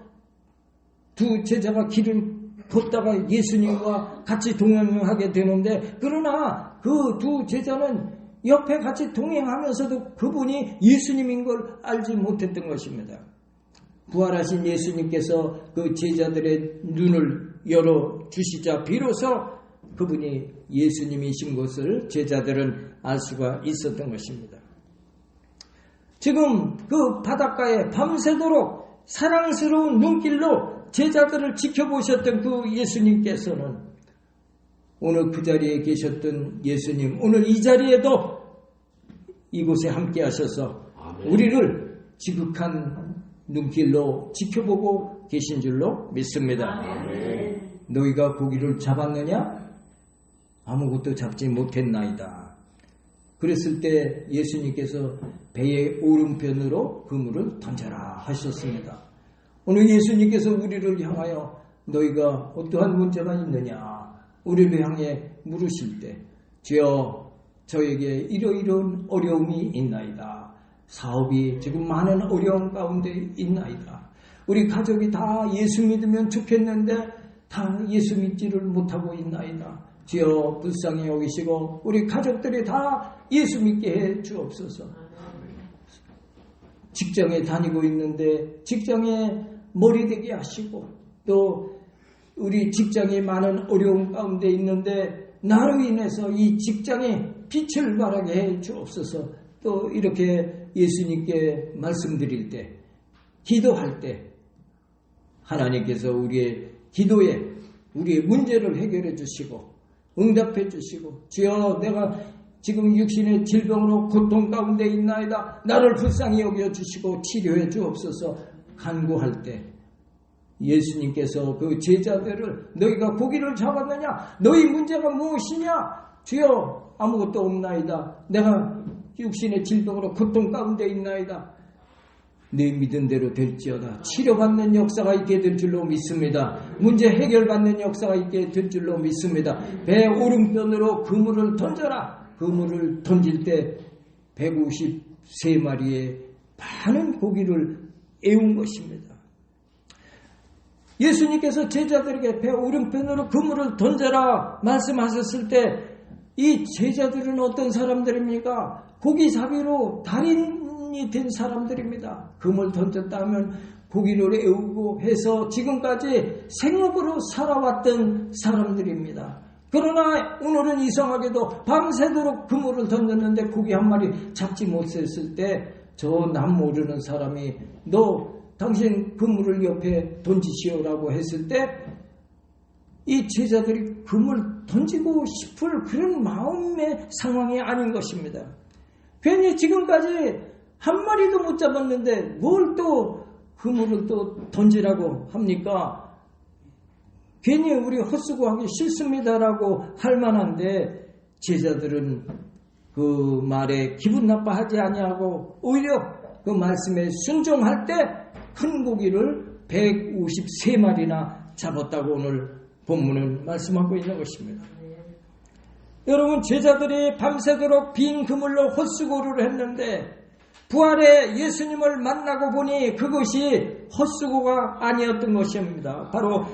두 제자가 길을 걷다가 예수님과 같이 동행하게 되는데, 그러나 그 두 제자는 옆에 같이 동행하면서도 그분이 예수님인 걸 알지 못했던 것입니다. 부활하신 예수님께서 그 제자들의 눈을 열어주시자 비로소 그분이 예수님이신 것을 제자들은 알 수가 있었던 것입니다. 지금 그 바닷가에 밤새도록 사랑스러운 눈길로 제자들을 지켜보셨던 그 예수님께서는 오늘 그 자리에 계셨던 예수님, 오늘 이 자리에도 이곳에 함께 하셔서 우리를 지극한 눈길로 지켜보고 계신 줄로 믿습니다. 너희가 고기를 잡았느냐? 아무것도 잡지 못했나이다. 그랬을 때 예수님께서 배의 오른편으로 그물을 던져라 하셨습니다. 오늘 예수님께서 우리를 향하여 너희가 어떠한 문제가 있느냐 우리를 향해 물으실 때, 주여 저에게 이러이러한 어려움이 있나이다. 사업이 지금 많은 어려움 가운데 있나이다. 우리 가족이 다 예수 믿으면 좋겠는데 다 예수 믿지를 못하고 있나이다. 주여 불쌍히 여기시고 우리 가족들이 다 예수 믿게 해 주옵소서. 직장에 다니고 있는데 직장에 머리대게 하시고, 또 우리 직장에 많은 어려움 가운데 있는데 나로 인해서 이 직장에 빛을 발하게 해 주옵소서. 또 이렇게 예수님께 말씀드릴 때, 기도할 때 하나님께서 우리의 기도에 우리의 문제를 해결해 주시고 응답해 주시고, 주여 내가 지금 육신의 질병으로 고통 가운데 있나이다. 나를 불쌍히 여겨 주시고 치료해 주옵소서. 간구할 때 예수님께서 그 제자들을 너희가 고기를 잡았느냐? 너희 문제가 무엇이냐? 주여 아무것도 없나이다. 내가 육신의 질병으로 고통 가운데 있나이다. 내 믿은 대로 될지어다. 치료받는 역사가 있게 될 줄로 믿습니다. 문제 해결받는 역사가 있게 될 줄로 믿습니다. 배 오른편으로 그물을 던져라. 그물을 던질 때 150 53마리의 많은 고기를 애운 것입니다. 예수님께서 제자들에게 배 오른편으로 그물을 던져라 말씀하셨을 때 이 제자들은 어떤 사람들입니까? 고기잡이로 달인이 된 사람들입니다. 그물 던졌다 하면 고기를 애우고 해서 지금까지 생업으로 살아왔던 사람들입니다. 그러나 오늘은 이상하게도 밤새도록 그물을 던졌는데 고기 한 마리 잡지 못했을 때 저 남 모르는 사람이 너 당신 그물을 옆에 던지시오라고 했을 때 이 제자들이 그물 던지고 싶을 그런 마음의 상황이 아닌 것입니다. 괜히 지금까지 한 마리도 못 잡았는데 뭘 또 그물을 또 던지라고 합니까? 괜히 우리 헛수고하기 싫습니다라고 할 만한데 제자들은 그 말에 기분 나빠하지 아니하고 오히려 그 말씀에 순종할 때 큰 고기를 153마리나 잡았다고 오늘 본문은 말씀하고 있는 것입니다. 여러분, 제자들이 밤새도록 빈 그물로 헛수고를 했는데 부활의 예수님을 만나고 보니 그것이 헛수고가 아니었던 것입니다. 바로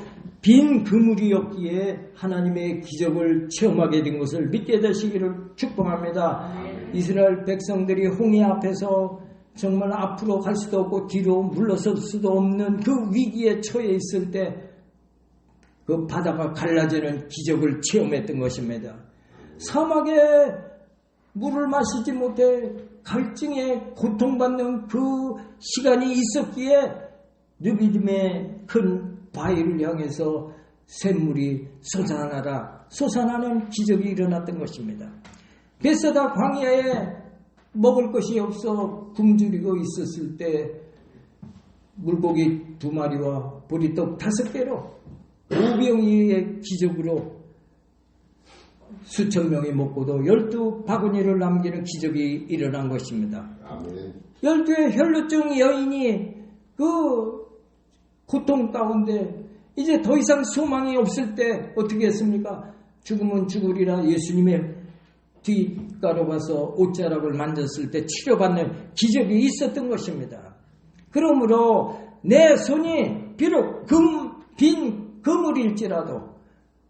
빈 그물이었기에 하나님의 기적을 체험하게 된 것을 믿게 되시기를 축복합니다. 이스라엘 백성들이 홍해 앞에서 정말 앞으로 갈 수도 없고 뒤로 물러설 수도 없는 그 위기에 처해 있을 때 그 바다가 갈라지는 기적을 체험했던 것입니다. 사막에 물을 마시지 못해 갈증에 고통받는 그 시간이 있었기에 느비딤의 큰 바위를 향해서 샘물이 솟아나는 기적이 일어났던 것입니다. 베세다 광야에 먹을 것이 없어 굶주리고 있었을 때 물고기 2마리와 보리떡 5개로 오병이의 기적으로 수천 명이 먹고도 12바구니를 남기는 기적이 일어난 것입니다. 12의 혈루증 여인이 그 고통 가운데 이제 더 이상 소망이 없을 때 어떻게 했습니까? 죽으면 죽으리라 예수님의 뒷가로 가서 옷자락을 만졌을 때 치료받는 기적이 있었던 것입니다. 그러므로 내 손이 비록 빈 그물일지라도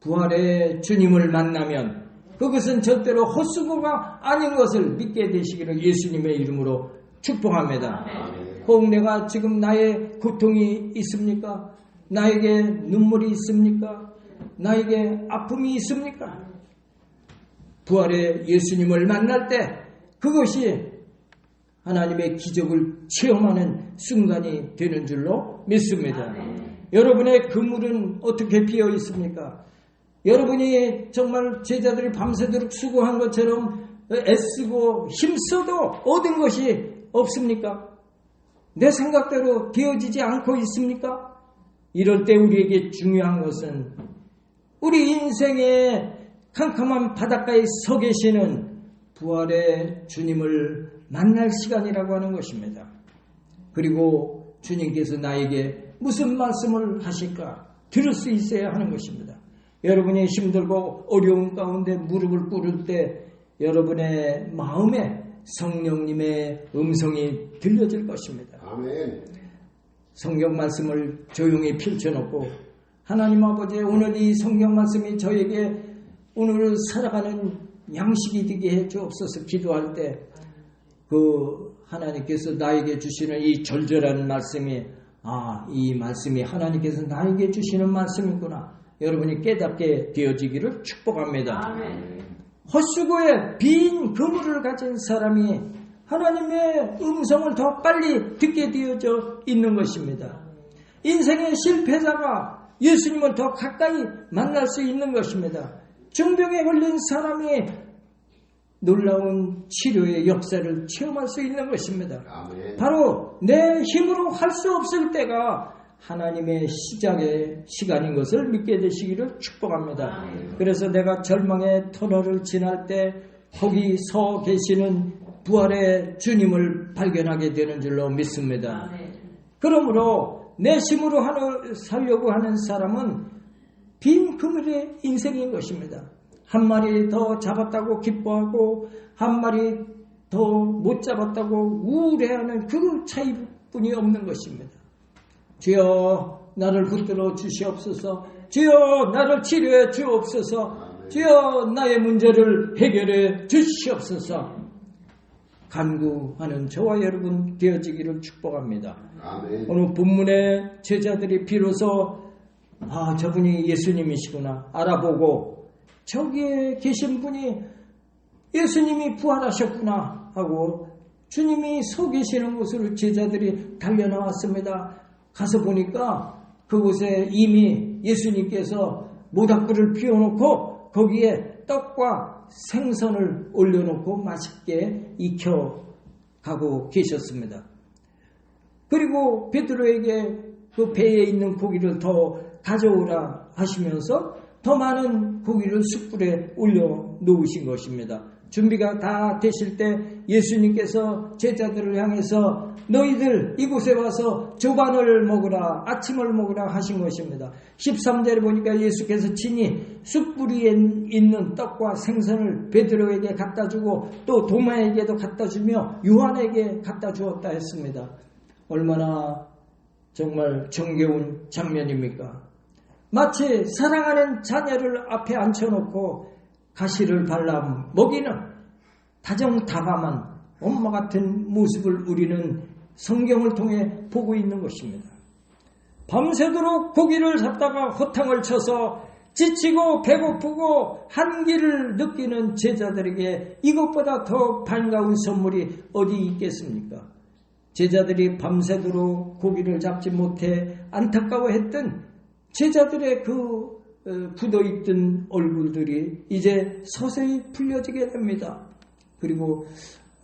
부활의 주님을 만나면 그것은 절대로 헛수고가 아닌 것을 믿게 되시기를 예수님의 이름으로 축복합니다. 혹 내가 지금 나의 고통이 있습니까? 나에게 눈물이 있습니까? 나에게 아픔이 있습니까? 부활의 예수님을 만날 때 그것이 하나님의 기적을 체험하는 순간이 되는 줄로 믿습니다. 여러분의 그물은 어떻게 비어 있습니까? 여러분이 정말 제자들이 밤새도록 수고한 것처럼 애쓰고 힘써도 얻은 것이 없습니까? 내 생각대로 되어지지 않고 있습니까? 이럴 때 우리에게 중요한 것은 우리 인생의 캄캄한 바닷가에 서 계시는 부활의 주님을 만날 시간이라고 하는 것입니다. 그리고 주님께서 나에게 무슨 말씀을 하실까 들을 수 있어야 하는 것입니다. 여러분이 힘들고 어려운 가운데 무릎을 꿇을 때 여러분의 마음에 성령님의 음성이 들려질 것입니다. 아멘. 성경 말씀을 조용히 펼쳐놓고 하나님 아버지, 오늘 이 성경 말씀이 저에게 오늘 살아가는 양식이 되게 해 주옵소서 기도할 때 그 하나님께서 나에게 주시는 이 절절한 말씀이 이 말씀이 하나님께서 나에게 주시는 말씀이구나. 여러분이 깨닫게 되어지기를 축복합니다. 아멘. 헛수고에 빈 그물을 가진 사람이 하나님의 음성을 더 빨리 듣게 되어져 있는 것입니다. 인생의 실패자가 예수님을 더 가까이 만날 수 있는 것입니다. 중병에 걸린 사람이 놀라운 치료의 역사를 체험할 수 있는 것입니다. 아멘. 바로 내 힘으로 할 수 없을 때가 하나님의 시작의 시간인 것을 믿게 되시기를 축복합니다. 그래서 내가 절망의 터널을 지날 때 거기 서 계시는 부활의 주님을 발견하게 되는 줄로 믿습니다. 그러므로 내 힘으로 살려고 하는 사람은 빈 그물의 인생인 것입니다. 한 마리 더 잡았다고 기뻐하고 한 마리 더 못 잡았다고 우울해하는 그 차이뿐이 없는 것입니다. 주여 나를 붙들어 주시옵소서. 주여 나를 치료해 주옵소서. 주여 나의 문제를 해결해 주시옵소서. 간구하는 저와 여러분 되어지기를 축복합니다. 아멘. 오늘 본문의 제자들이 비로소 저분이 예수님이시구나 알아보고 저기에 계신 분이 예수님이 부활하셨구나 하고 주님이 서 계시는 곳으로 제자들이 달려나왔습니다. 가서 보니까 그곳에 이미 예수님께서 모닥불을 피워놓고 거기에 떡과 생선을 올려놓고 맛있게 익혀가고 계셨습니다. 그리고 베드로에게 그 배에 있는 고기를 더 가져오라 하시면서 더 많은 고기를 숯불에 올려놓으신 것입니다. 준비가 다 되실 때 예수님께서 제자들을 향해서 너희들 이곳에 와서 조반을 먹으라, 아침을 먹으라 하신 것입니다. 13절에 보니까 예수께서 친히 숯불 위에 있는 떡과 생선을 베드로에게 갖다 주고 또 도마에게도 갖다 주며 요한에게 갖다 주었다 했습니다. 얼마나 정말 정겨운 장면입니까? 마치 사랑하는 자녀를 앞에 앉혀놓고 가시를 발라 먹이는 다정다감한 엄마 같은 모습을 우리는 성경을 통해 보고 있는 것입니다. 밤새도록 고기를 잡다가 허탕을 쳐서 지치고 배고프고 한기를 느끼는 제자들에게 이것보다 더 반가운 선물이 어디 있겠습니까? 제자들이 밤새도록 고기를 잡지 못해 안타까워했던 제자들의 그 굳어있던 얼굴들이 이제 서서히 풀려지게 됩니다. 그리고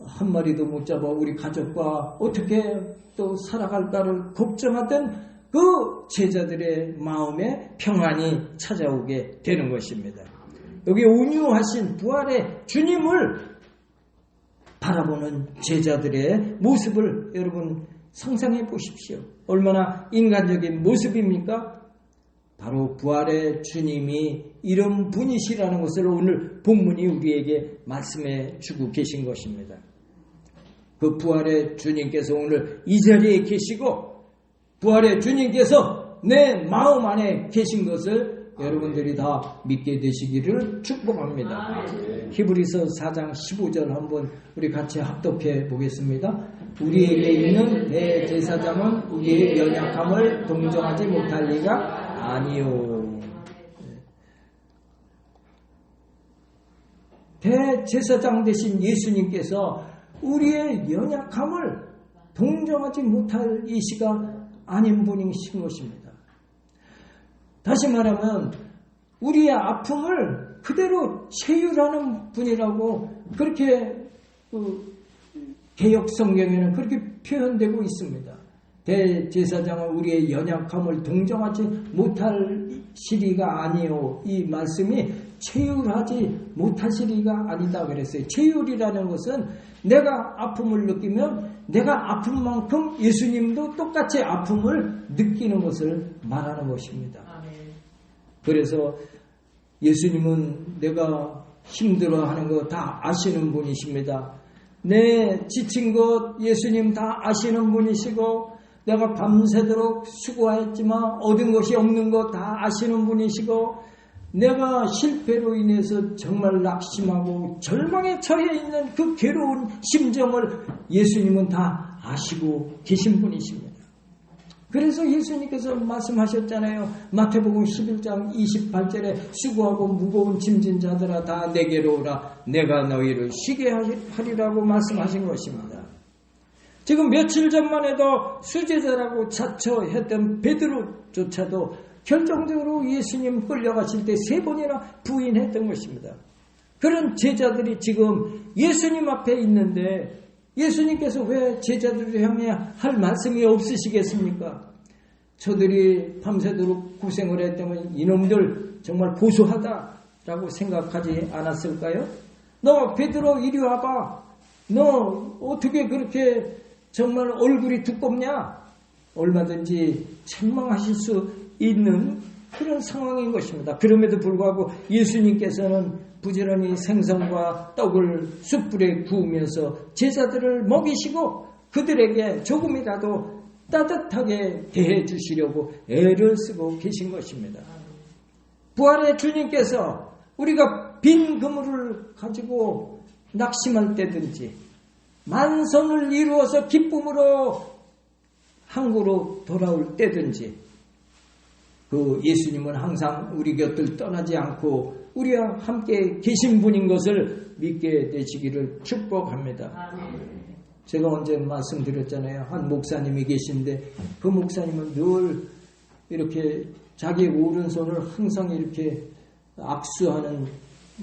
한 마리도 못 잡아 우리 가족과 어떻게 또 살아갈까를 걱정하던 그 제자들의 마음에 평안이 찾아오게 되는 것입니다. 여기 온유하신 부활의 주님을 바라보는 제자들의 모습을 여러분 상상해 보십시오. 얼마나 인간적인 모습입니까? 바로 부활의 주님이 이런 분이시라는 것을 오늘 본문이 우리에게 말씀해 주고 계신 것입니다. 그 부활의 주님께서 오늘 이 자리에 계시고 부활의 주님께서 내 마음 안에 계신 것을 여러분들이 다 믿게 되시기를 축복합니다. 히브리서 4장 15절 한번 우리 같이 합독해 보겠습니다. 우리에게 있는 대제사장은 우리의 연약함을 동정하지 못할 리가 아니요. 대제사장 되신 예수님께서 우리의 연약함을 동정하지 못할 이시가 아닌 분이신 것입니다. 다시 말하면 우리의 아픔을 그대로 체휼하는 분이라고 그렇게 개역 성경에는 그렇게 표현되고 있습니다. 대제사장은 우리의 연약함을 동정하지 못하시리가 아니요. 이 말씀이 체휼하지 못하시리가 아니다 그랬어요. 체휼이라는 것은 내가 아픔을 느끼면 내가 아픈 만큼 예수님도 똑같이 아픔을 느끼는 것을 말하는 것입니다. 그래서 예수님은 내가 힘들어하는 거 다 아시는 분이십니다. 내 지친 것 예수님 다 아시는 분이시고 내가 밤새도록 수고했지만 얻은 것이 없는 것 다 아시는 분이시고 내가 실패로 인해서 정말 낙심하고 절망에 처해 있는 그 괴로운 심정을 예수님은 다 아시고 계신 분이십니다. 그래서 예수님께서 말씀하셨잖아요. 마태복음 11장 28절에 수고하고 무거운 짐진 자들아 다 내게로 오라 내가 너희를 쉬게 하리라고 말씀하신 것입니다. 지금 며칠 전만 해도 수제자라고 자처했던 베드로조차도 결정적으로 예수님 끌려가실 때 3번이나 부인했던 것입니다. 그런 제자들이 지금 예수님 앞에 있는데 예수님께서 왜 제자들을 향해 할 말씀이 없으시겠습니까? 저들이 밤새도록 고생을 했다면 이놈들 정말 고소하다라고 생각하지 않았을까요? 너 베드로 이리 와봐. 너 어떻게 그렇게 정말 얼굴이 두껍냐? 얼마든지 책망하실 수 있는 그런 상황인 것입니다. 그럼에도 불구하고 예수님께서는 부지런히 생선과 떡을 숯불에 구우면서 제자들을 먹이시고 그들에게 조금이라도 따뜻하게 대해 주시려고 애를 쓰고 계신 것입니다. 부활의 주님께서 우리가 빈 그물을 가지고 낙심할 때든지 만선을 이루어서 기쁨으로 항구로 돌아올 때든지 그 예수님은 항상 우리 곁을 떠나지 않고 우리와 함께 계신 분인 것을 믿게 되시기를 축복합니다. 제가 언제 말씀드렸잖아요. 한 목사님이 계신데 그 목사님은 늘 이렇게 자기 오른손을 항상 이렇게 악수하는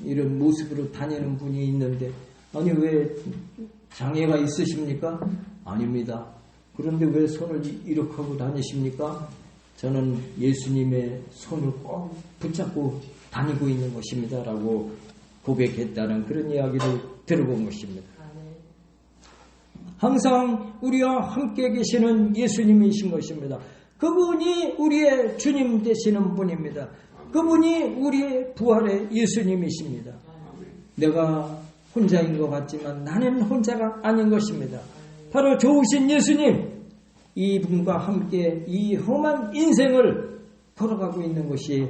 이런 모습으로 다니는 분이 있는데 아니 왜 장애가 있으십니까? 아닙니다. 그런데 왜 손을 이렇게 하고 다니십니까? 저는 예수님의 손을 꼭 붙잡고 다니고 있는 것입니다. 라고 고백했다는 그런 이야기를 들어본 것입니다. 항상 우리와 함께 계시는 예수님이신 것입니다. 그분이 우리의 주님 되시는 분입니다. 그분이 우리의 부활의 예수님이십니다. 내가 혼자인 것 같지만 나는 혼자가 아닌 것입니다. 바로 좋으신 예수님, 이분과 함께 이 험한 인생을 걸어가고 있는 것이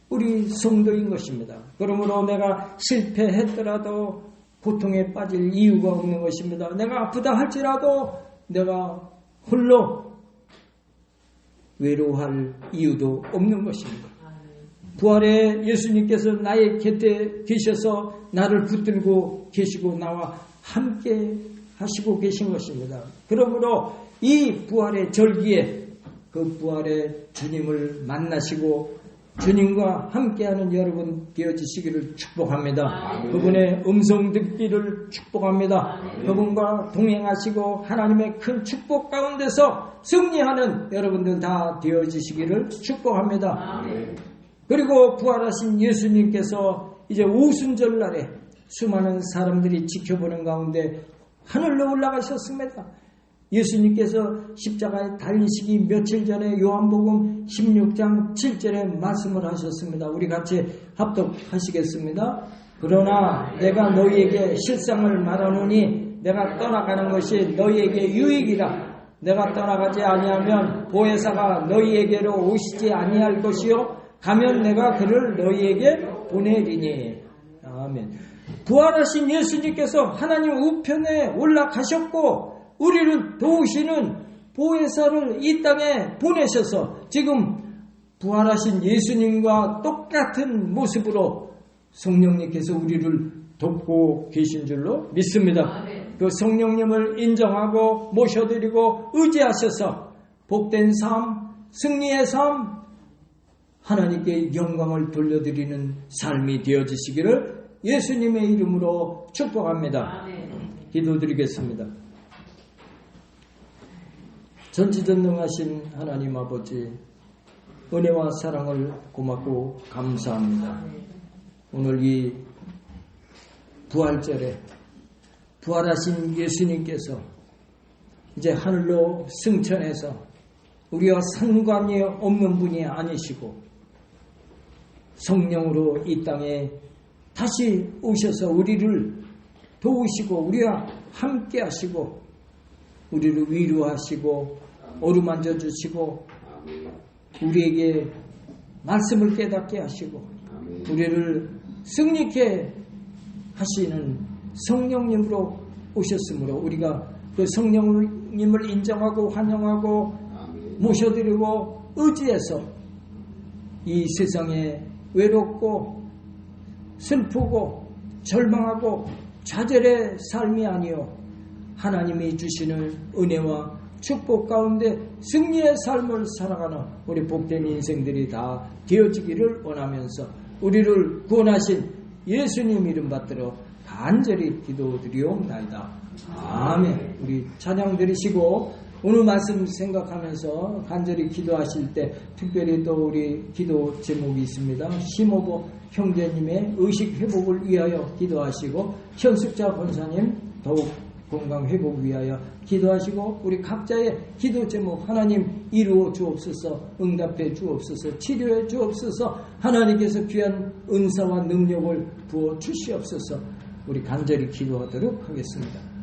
우리 성도인 것입니다. 그러므로 내가 실패했더라도 고통에 빠질 이유가 없는 것입니다. 내가 아프다 할지라도 내가 홀로 외로워할 이유도 없는 것입니다. 부활의 예수님께서 나의 곁에 계셔서 나를 붙들고 계시고 나와 함께 하시고 계신 것입니다. 그러므로 이 부활의 절기에 그 부활의 주님을 만나시고 주님과 함께하는 여러분 되어지시기를 축복합니다. 그분의 음성 듣기를 축복합니다. 그분과 동행하시고 하나님의 큰 축복 가운데서 승리하는 여러분들 다 되어지시기를 축복합니다. 그리고 부활하신 예수님께서 이제 오순절날에 수많은 사람들이 지켜보는 가운데 하늘로 올라가셨습니다. 예수님께서 십자가에 달리시기 며칠 전에 요한복음 16장 7절에 말씀을 하셨습니다. 우리 같이 합독하시겠습니다. 그러나 내가 너희에게 실상을 말하노니 내가 떠나가는 것이 너희에게 유익이라. 내가 떠나가지 아니하면 보혜사가 너희에게로 오시지 아니할 것이요 가면 내가 그를 너희에게 보내리니. 아멘. 부활하신 예수님께서 하나님 우편에 올라가셨고 우리를 도우시는 보혜사를 이 땅에 보내셔서 지금 부활하신 예수님과 똑같은 모습으로 성령님께서 우리를 돕고 계신 줄로 믿습니다. 그 성령님을 인정하고 모셔드리고 의지하셔서 복된 삶, 승리의 삶, 하나님께 영광을 돌려드리는 삶이 되어지시기를 예수님의 이름으로 축복합니다. 기도드리겠습니다. 전지전능하신 하나님 아버지, 은혜와 사랑을 고맙고 감사합니다. 오늘 이 부활절에 부활하신 예수님께서 이제 하늘로 승천해서 우리와 상관이 없는 분이 아니시고 성령으로 이 땅에 다시 오셔서 우리를 도우시고 우리와 함께 하시고 우리를 위로하시고 어루만져 주시고 우리에게 말씀을 깨닫게 하시고 우리를 승리케 하시는 성령님으로 오셨으므로 우리가 그 성령님을 인정하고 환영하고 모셔드리고 의지해서 이 세상에 외롭고 슬프고 절망하고 좌절의 삶이 아니요 하나님이 주시는 은혜와 축복 가운데 승리의 삶을 살아가는 우리 복된 인생들이 다 되어지기를 원하면서 우리를 구원하신 예수님 이름 받들어 간절히 기도드리옵나이다. 아멘. 우리 찬양 드리시고 오늘 말씀 생각하면서 간절히 기도하실 때 특별히 또 우리 기도 제목이 있습니다. 심호보 형제님의 의식 회복을 위하여 기도하시고 현숙자 권사님 더욱 건강 회복 위하여 기도하시고 우리 각자의 기도 제목 하나님 이루어 주옵소서, 응답해 주옵소서, 치료해 주옵소서, 하나님께서 귀한 은사와 능력을 부어 주시옵소서. 우리 간절히 기도하도록 하겠습니다.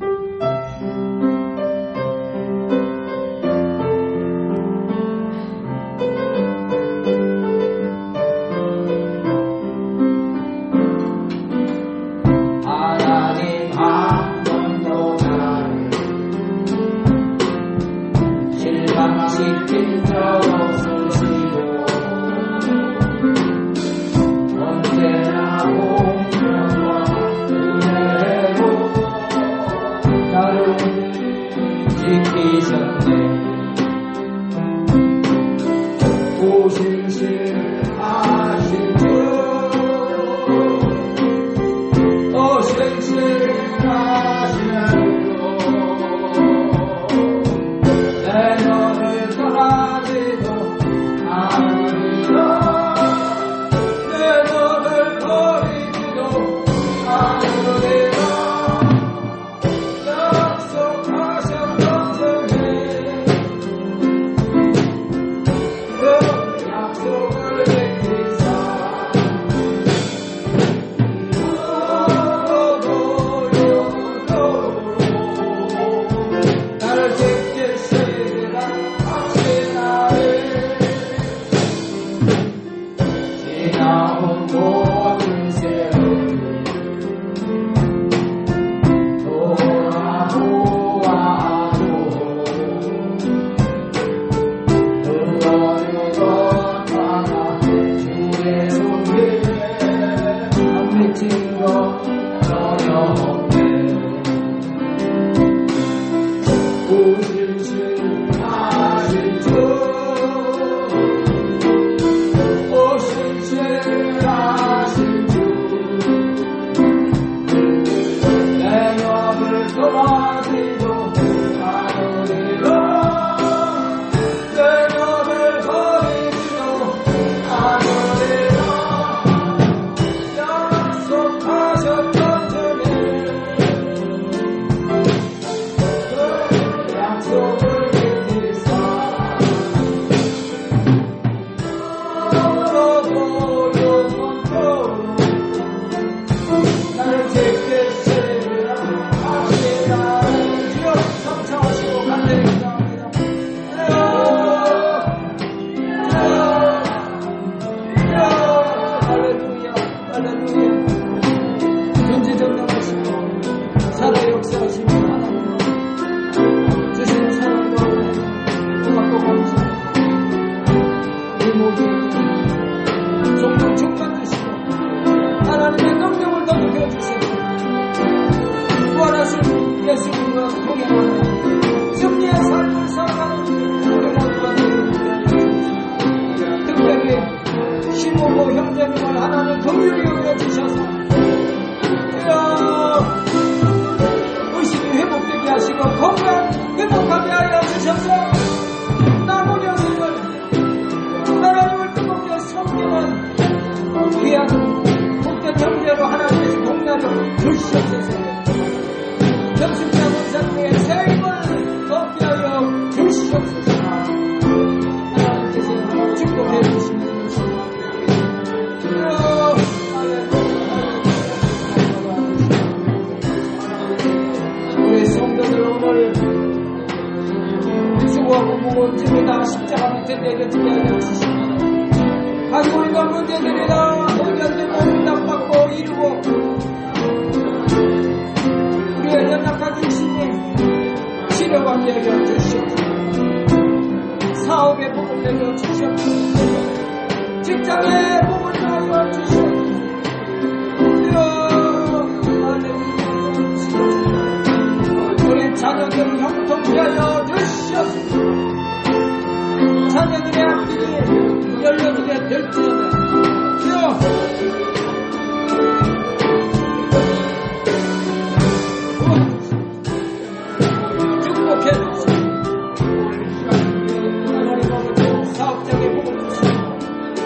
사업장에 복을 주시고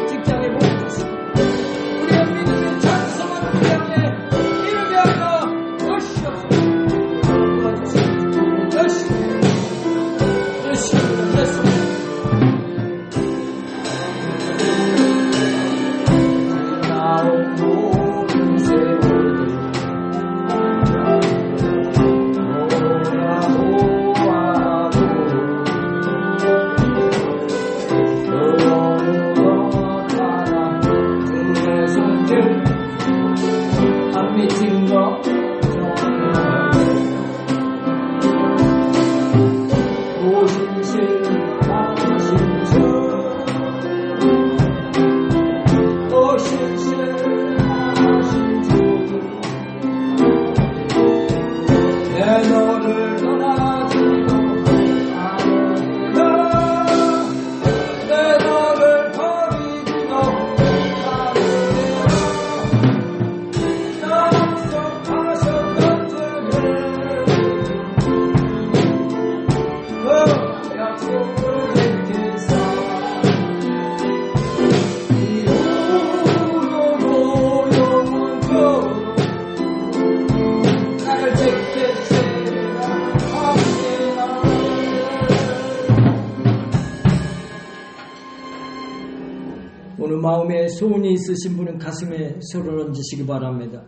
직장에 복을 신실하신 주 신실하신 주 내 너를 떠나주고 내 너를 버리지도 약속하셨던 주를 그 약속을 지키사 이후로도 영원토록 나를 지키시리라 하시나. 오늘 마음에 소원이 있으신 분은 가슴에 손을 얹으시기 바랍니다.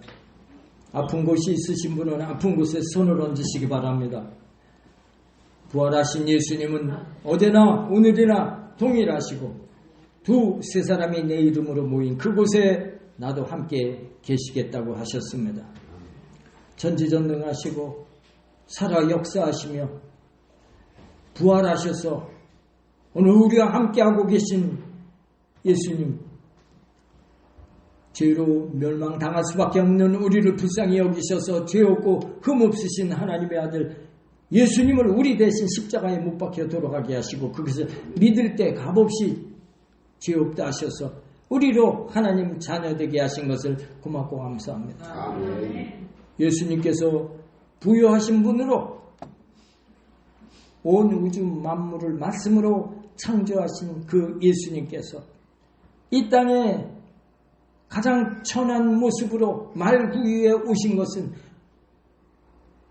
아픈 곳이 있으신 분은 아픈 곳에 손을 얹으시기 바랍니다. 부활하신 예수님은 어제나 오늘이나 동일하시고 두세 사람이 내 이름으로 모인 그곳에 나도 함께 계시겠다고 하셨습니다. 전지전능하시고 살아 역사하시며 부활하셔서 오늘 우리와 함께하고 계신 예수님, 죄로 멸망당할 수밖에 없는 우리를 불쌍히 여기셔서 죄 없고 흠 없으신 하나님의 아들 예수님을 우리 대신 십자가에 못 박혀 돌아가게 하시고 그것을 믿을 때 값없이 죄 없다 하셔서 우리로 하나님 자녀되게 하신 것을 고맙고 감사합니다. 아멘. 예수님께서 부여하신 분으로 온 우주 만물을 말씀으로 창조하신 그 예수님께서 이 땅에 가장 천한 모습으로 말구유에 오신 것은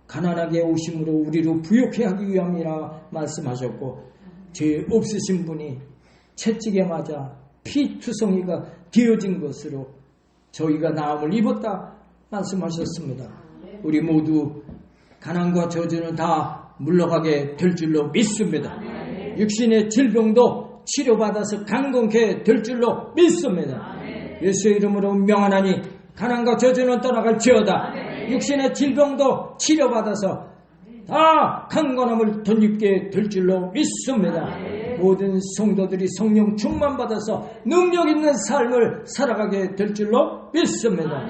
가난하게 오심으로 우리로 부욕해 하기 위함이라 말씀하셨고 죄 없으신 분이 채찍에 맞아 피투성이가 되어진 것으로 저희가 나음을 입었다 말씀하셨습니다. 우리 모두 가난과 저주는 다 물러가게 될 줄로 믿습니다. 육신의 질병도 치료받아서 강건케 될 줄로 믿습니다. 예수의 이름으로 명하나니 가난과 저주는 떠나갈지어다. 육신의 질병도 치료받아서 다 강건함을 덧입게 될 줄로 믿습니다. 모든 성도들이 성령 충만받아서 능력 있는 삶을 살아가게 될 줄로 믿습니다.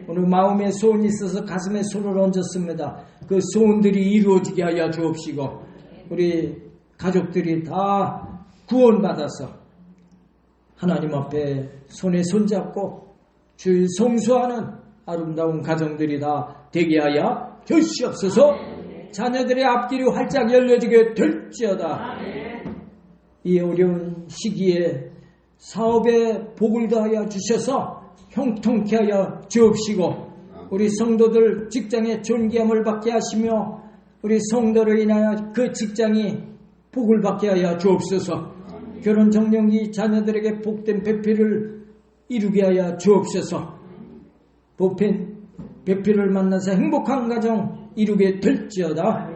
오늘 마음에 소원이 있어서 가슴에 손을 얹었습니다. 그 소원들이 이루어지게 하여 주옵시고 우리 가족들이 다 구원받아서 하나님 앞에 손에 손잡고 주일 성수하는 아름다운 가정들이 다 되게 하여 주시옵소서. 자녀들의 앞길이 활짝 열려지게 될지어다. 이 어려운 시기에 사업에 복을 더하여 주셔서 형통케 하여 주옵시고 우리 성도들 직장에 존귀함을 받게 하시며 우리 성도로 인하여 그 직장이 복을 받게 하여 주옵소서. 결혼 정년기 자녀들에게 복된 배필을 이루게 하여 주옵소서. 복된 배필을 만나서 행복한 가정 이루게 될지어다.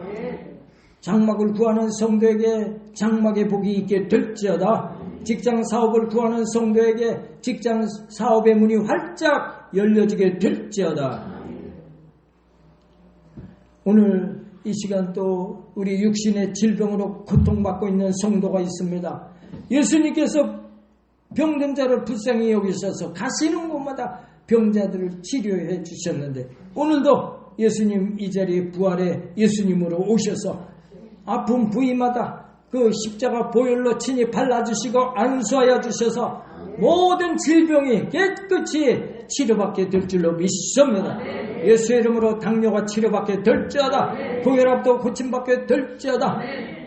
장막을 구하는 성도에게 장막의 복이 있게 될지어다. 직장 사업을 구하는 성도에게 직장 사업의 문이 활짝 열려지게 될지어다. 오늘 이 시간 또 우리 육신의 질병으로 고통받고 있는 성도가 있습니다. 예수님께서 병든 자를 불쌍히 여기셔서 가시는 곳마다 병자들을 치료해 주셨는데 오늘도 예수님 이 자리에 부활의 예수님으로 오셔서 아픈 부위마다 그 십자가 보혈로 친히 발라주시고 안수하여 주셔서 모든 질병이 깨끗이 치료받게 될 줄로 믿습니다. 예수의 이름으로 당뇨가 치료받게 될지어다. 고혈압도 고침받게 될지어다.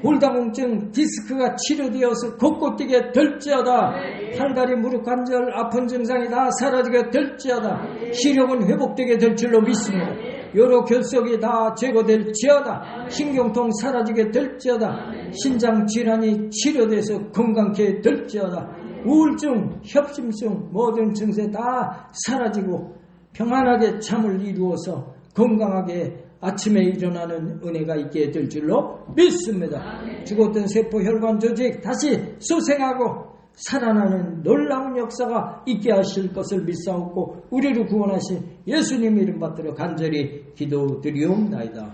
골다공증 디스크가 치료되어서 곳곳 뛰게 될지어다. 팔다리 무릎 관절 아픈 증상이 다 사라지게 될지어다. 시력은 회복되게 될 줄로 믿습니다. 여러 결석이 다 제거될지어다. 신경통 사라지게 될지어다. 신장 질환이 치료돼서 건강케 될지어다. 우울증, 협심증 모든 증세 다 사라지고 평안하게 잠을 이루어서 건강하게 아침에 일어나는 은혜가 있게 될 줄로 믿습니다. 죽었던 세포 혈관 조직 다시 소생하고 살아나는 놀라운 역사가 있게 하실 것을 믿사옵고 우리를 구원하신 예수님 이름 받들어 간절히 기도드리옵나이다.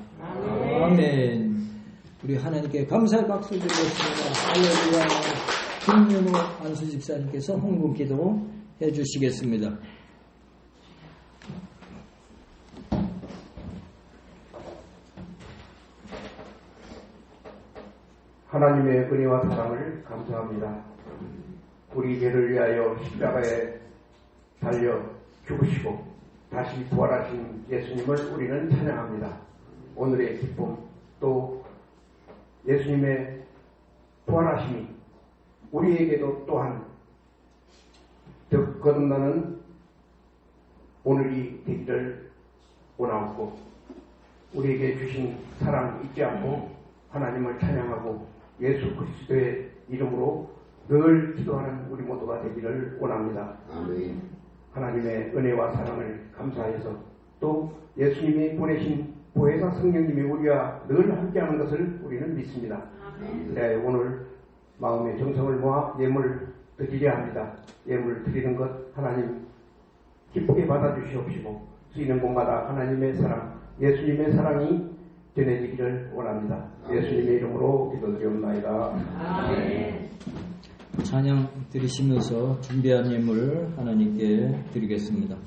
아멘. 우리 하나님께 감사의 박수 드리겠습니다. 할렐루야. 김윤호 안수집사님께서 헌금기도 해주시겠습니다. 하나님의 은혜와 사랑을 감사합니다. 우리 죄를 위하여 십자가에 달려 죽으시고 다시 부활하신 예수님을 우리는 찬양합니다. 오늘의 기쁨 또 예수님의 부활하심이 우리에게도 또한 더 거듭나는 오늘이 되기를 원하옵고 우리에게 주신 사랑 잊지 않고 하나님을 찬양하고 예수 그리스도의 이름으로 늘 기도하는 우리 모두가 되기를 원합니다. 아멘. 하나님의 은혜와 사랑을 감사해서 또 예수님이 보내신 보혜사 성령님이 우리와 늘 함께하는 것을 우리는 믿습니다. 네, 오늘 마음의 정성을 모아 예물을 드리려 합니다. 예물 드리는 것 하나님 기쁘게 받아주시옵시고 쓰이는 곳마다 하나님의 사랑, 예수님의 사랑이 전해지기를 원합니다. 예수님의 이름으로 기도드리옵나이다. 아멘. 찬양 드리시면서 준비한 예물 하나님께 드리겠습니다.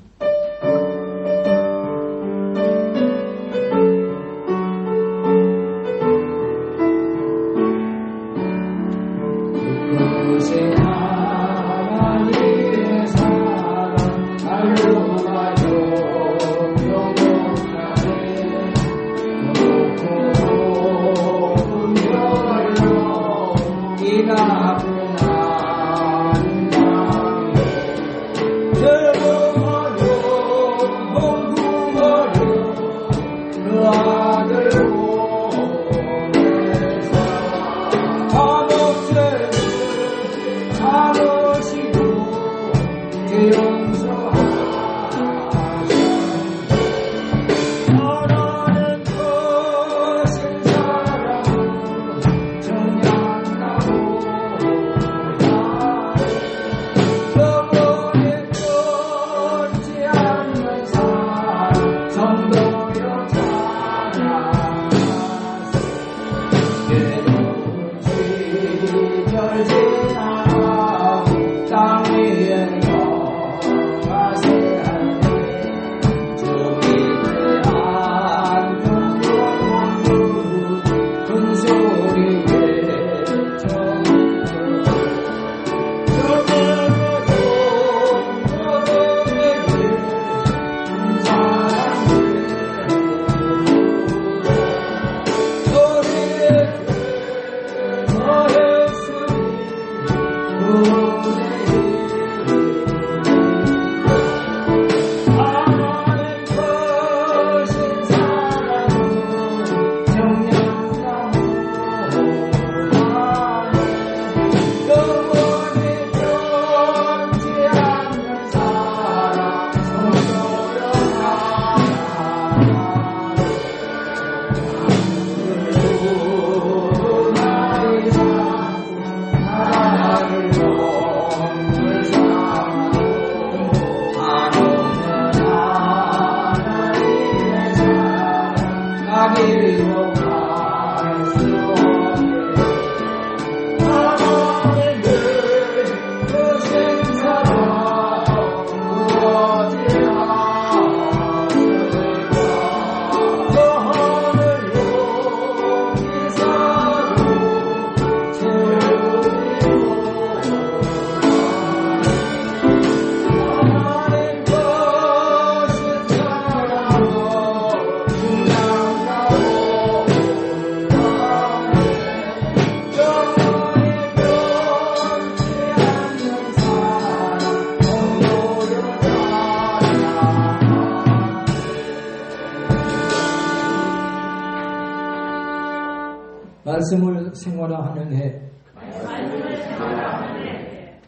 말씀을 생활화하는 해,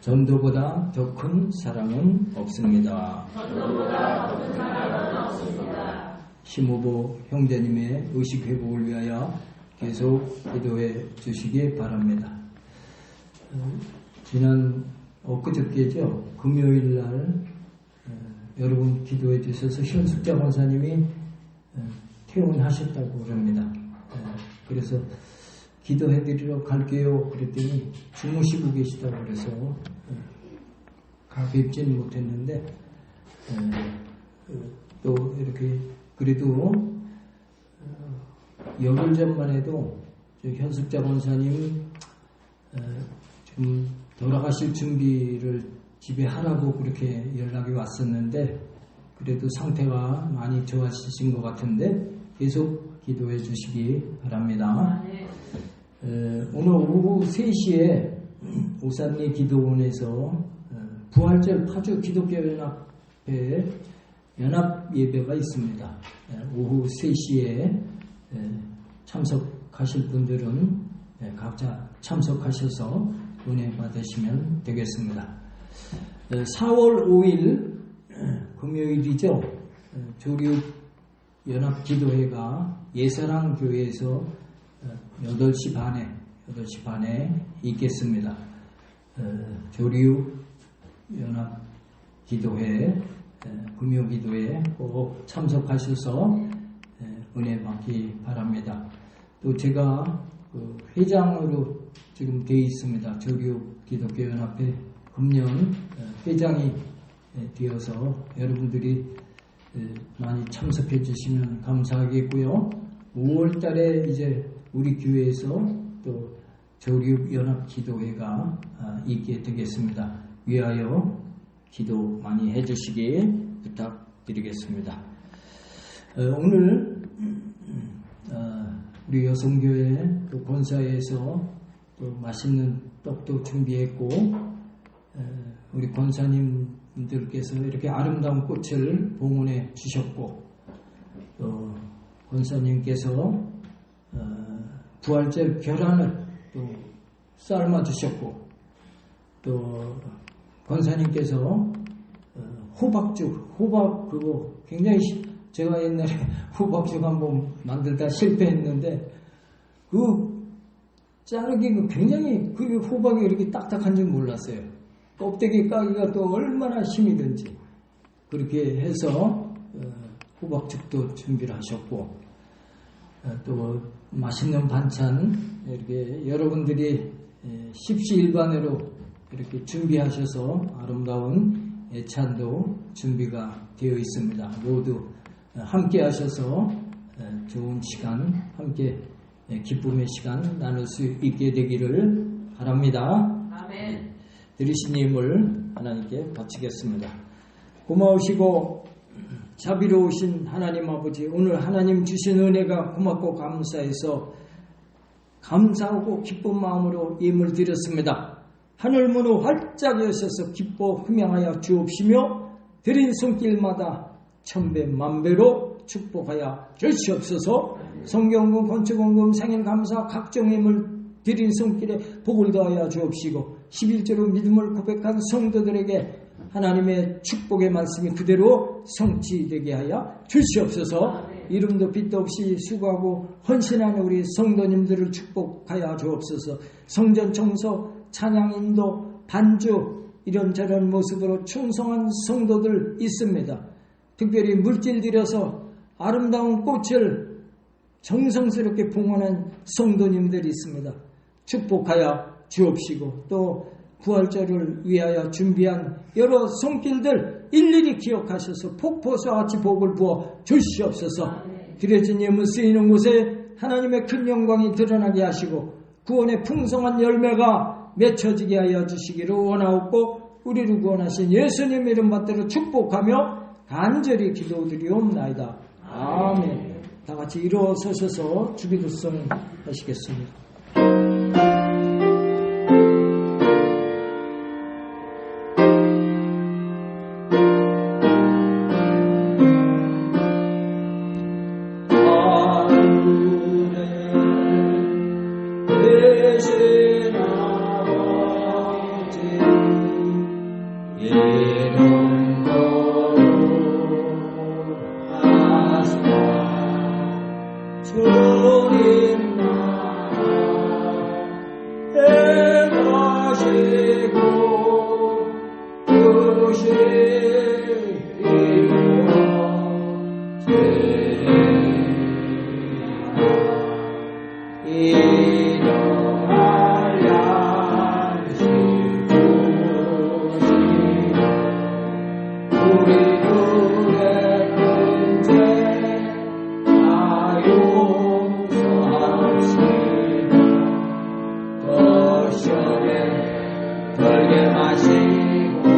전도보다 더 큰 사랑은 없습니다. 심호보 형제님의 의식 회복을 위하여 계속 기도해 주시기 바랍니다. 지난 엊그저께죠, 금요일 날 여러분 기도해 주셔서 현숙자 권사님이 퇴원하셨다고 그럽니다. 그래서 기도해드리러 갈게요. 그랬더니 주무시고 계시다고 그래서 뵙지는 못했는데 또 이렇게 그래도 열흘 전만 해도 현숙자 권사님 지금 돌아가실 준비를 집에 하라고 그렇게 연락이 왔었는데 그래도 상태가 많이 좋아지신 것 같은데 계속 기도해 주시기 바랍니다. 오늘 오후 3시에 오산리 기도원에서 부활절 파주 기독교연합회 연합 예배가 있습니다. 오후 3시에 참석하실 분들은 각자 참석하셔서 은혜 받으시면 되겠습니다. 4월 5일 금요일이죠. 조류 연합기도회가 예사랑교회에서 8시 반에 있겠습니다. 조류 연합기도회 금요기도에 꼭 참석하셔서 은혜 받기 바랍니다. 또 제가 회장으로 지금 되어 있습니다. 조류 기독교연합회 금년 회장이 되어서 여러분들이 많이 참석해 주시면 감사하겠고요. 5월 달에 이제 우리 교회에서 또 조류연합기도회가 있게 되겠습니다. 위하여 기도 많이 해주시기 부탁드리겠습니다. 오늘 우리 여성교회 또 권사회에서 또 맛있는 떡도 준비했고 우리 권사님들께서 이렇게 아름다운 꽃을 봉헌해 주셨고 또 권사님께서 부활절 계란을 또 삶아 주셨고 또 권사님께서 호박 그거 굉장히 제가 옛날에 호박죽 한번 만들다 실패했는데 그 자르기가 굉장히 그 호박이 이렇게 딱딱한 줄 몰랐어요. 껍데기 까기가 또 얼마나 힘이 든지 그렇게 해서 호박죽도 준비를 하셨고 또 맛있는 반찬 이렇게 여러분들이 십시일반으로 이렇게 준비하셔서 아름다운 예찬도 준비가 되어 있습니다. 모두 함께 하셔서 좋은 시간 함께 기쁨의 시간 나눌 수 있게 되기를 바랍니다. 아멘. 들으신 힘을 하나님께 바치겠습니다. 고마우시고 자비로우신 하나님 아버지, 오늘 하나님 주신 은혜가 고맙고 감사해서 감사하고 기쁜 마음으로 예물 드렸습니다. 하늘 문을 활짝 여셔서 기뻐 흠양하여 주옵시며 드린 손길마다 천배 만배로 축복하여 주시옵소서. 성경금, 건축원금, 생일감사 각종 예물 드린 손길에 복을 더하여 주옵시고 11조로 믿음을 고백한 성도들에게 하나님의 축복의 말씀이 그대로 성취되게 하여 주시옵소서. 이름도 빛도 없이 수고하고 헌신하는 우리 성도님들을 축복하여 주옵소서. 성전 청소, 찬양 인도, 반주 이런저런 모습으로 충성한 성도들 있습니다. 특별히 물질 들여서 아름다운 꽃을 정성스럽게 봉헌한 성도님들이 있습니다. 축복하여 주옵시고 또 부활절을 위하여 준비한 여러 손길들 일일이 기억하셔서 폭포수와 같이 복을 부어 주시옵소서. 드려진 예물 쓰이는 곳에 하나님의 큰 영광이 드러나게 하시고 구원의 풍성한 열매가 맺혀지게 하여 주시기를 원하옵고 우리를 구원하신 예수님 이름 받들어 축복하며 간절히 기도드리옵나이다. 아멘. 다 같이 일어서셔서 주기도송 하시겠습니다. 이름 시험에 들게 마시고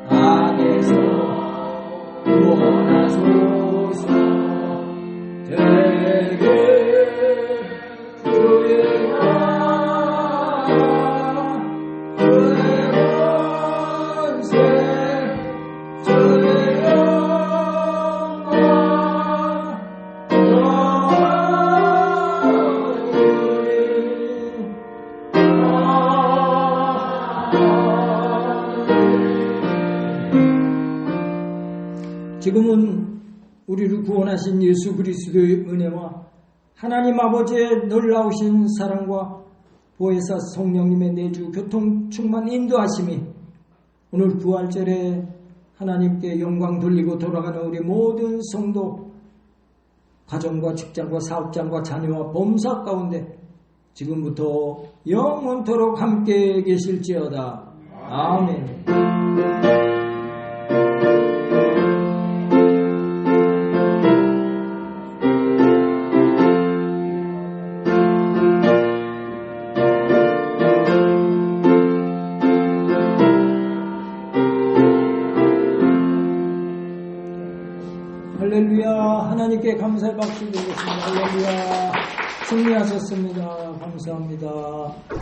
악에서 구원하소서. 되게 주의 나라 주의 권세 주의 영광 지금은 우리를 구원하신 예수 그리스도의 은혜와 하나님 아버지의 놀라우신 사랑과 보혜사 성령님의 내주 교통 충만 인도하심이 오늘 부활절에 하나님께 영광 돌리고 돌아가는 우리 모든 성도 가정과 직장과 사업장과 자녀와 범사 가운데 지금부터 영원토록 함께 계실지어다. 아멘. 할렐루야. 하나님께 감사의 박수 드리겠습니다. 할렐루야. 승리하셨습니다. 감사합니다.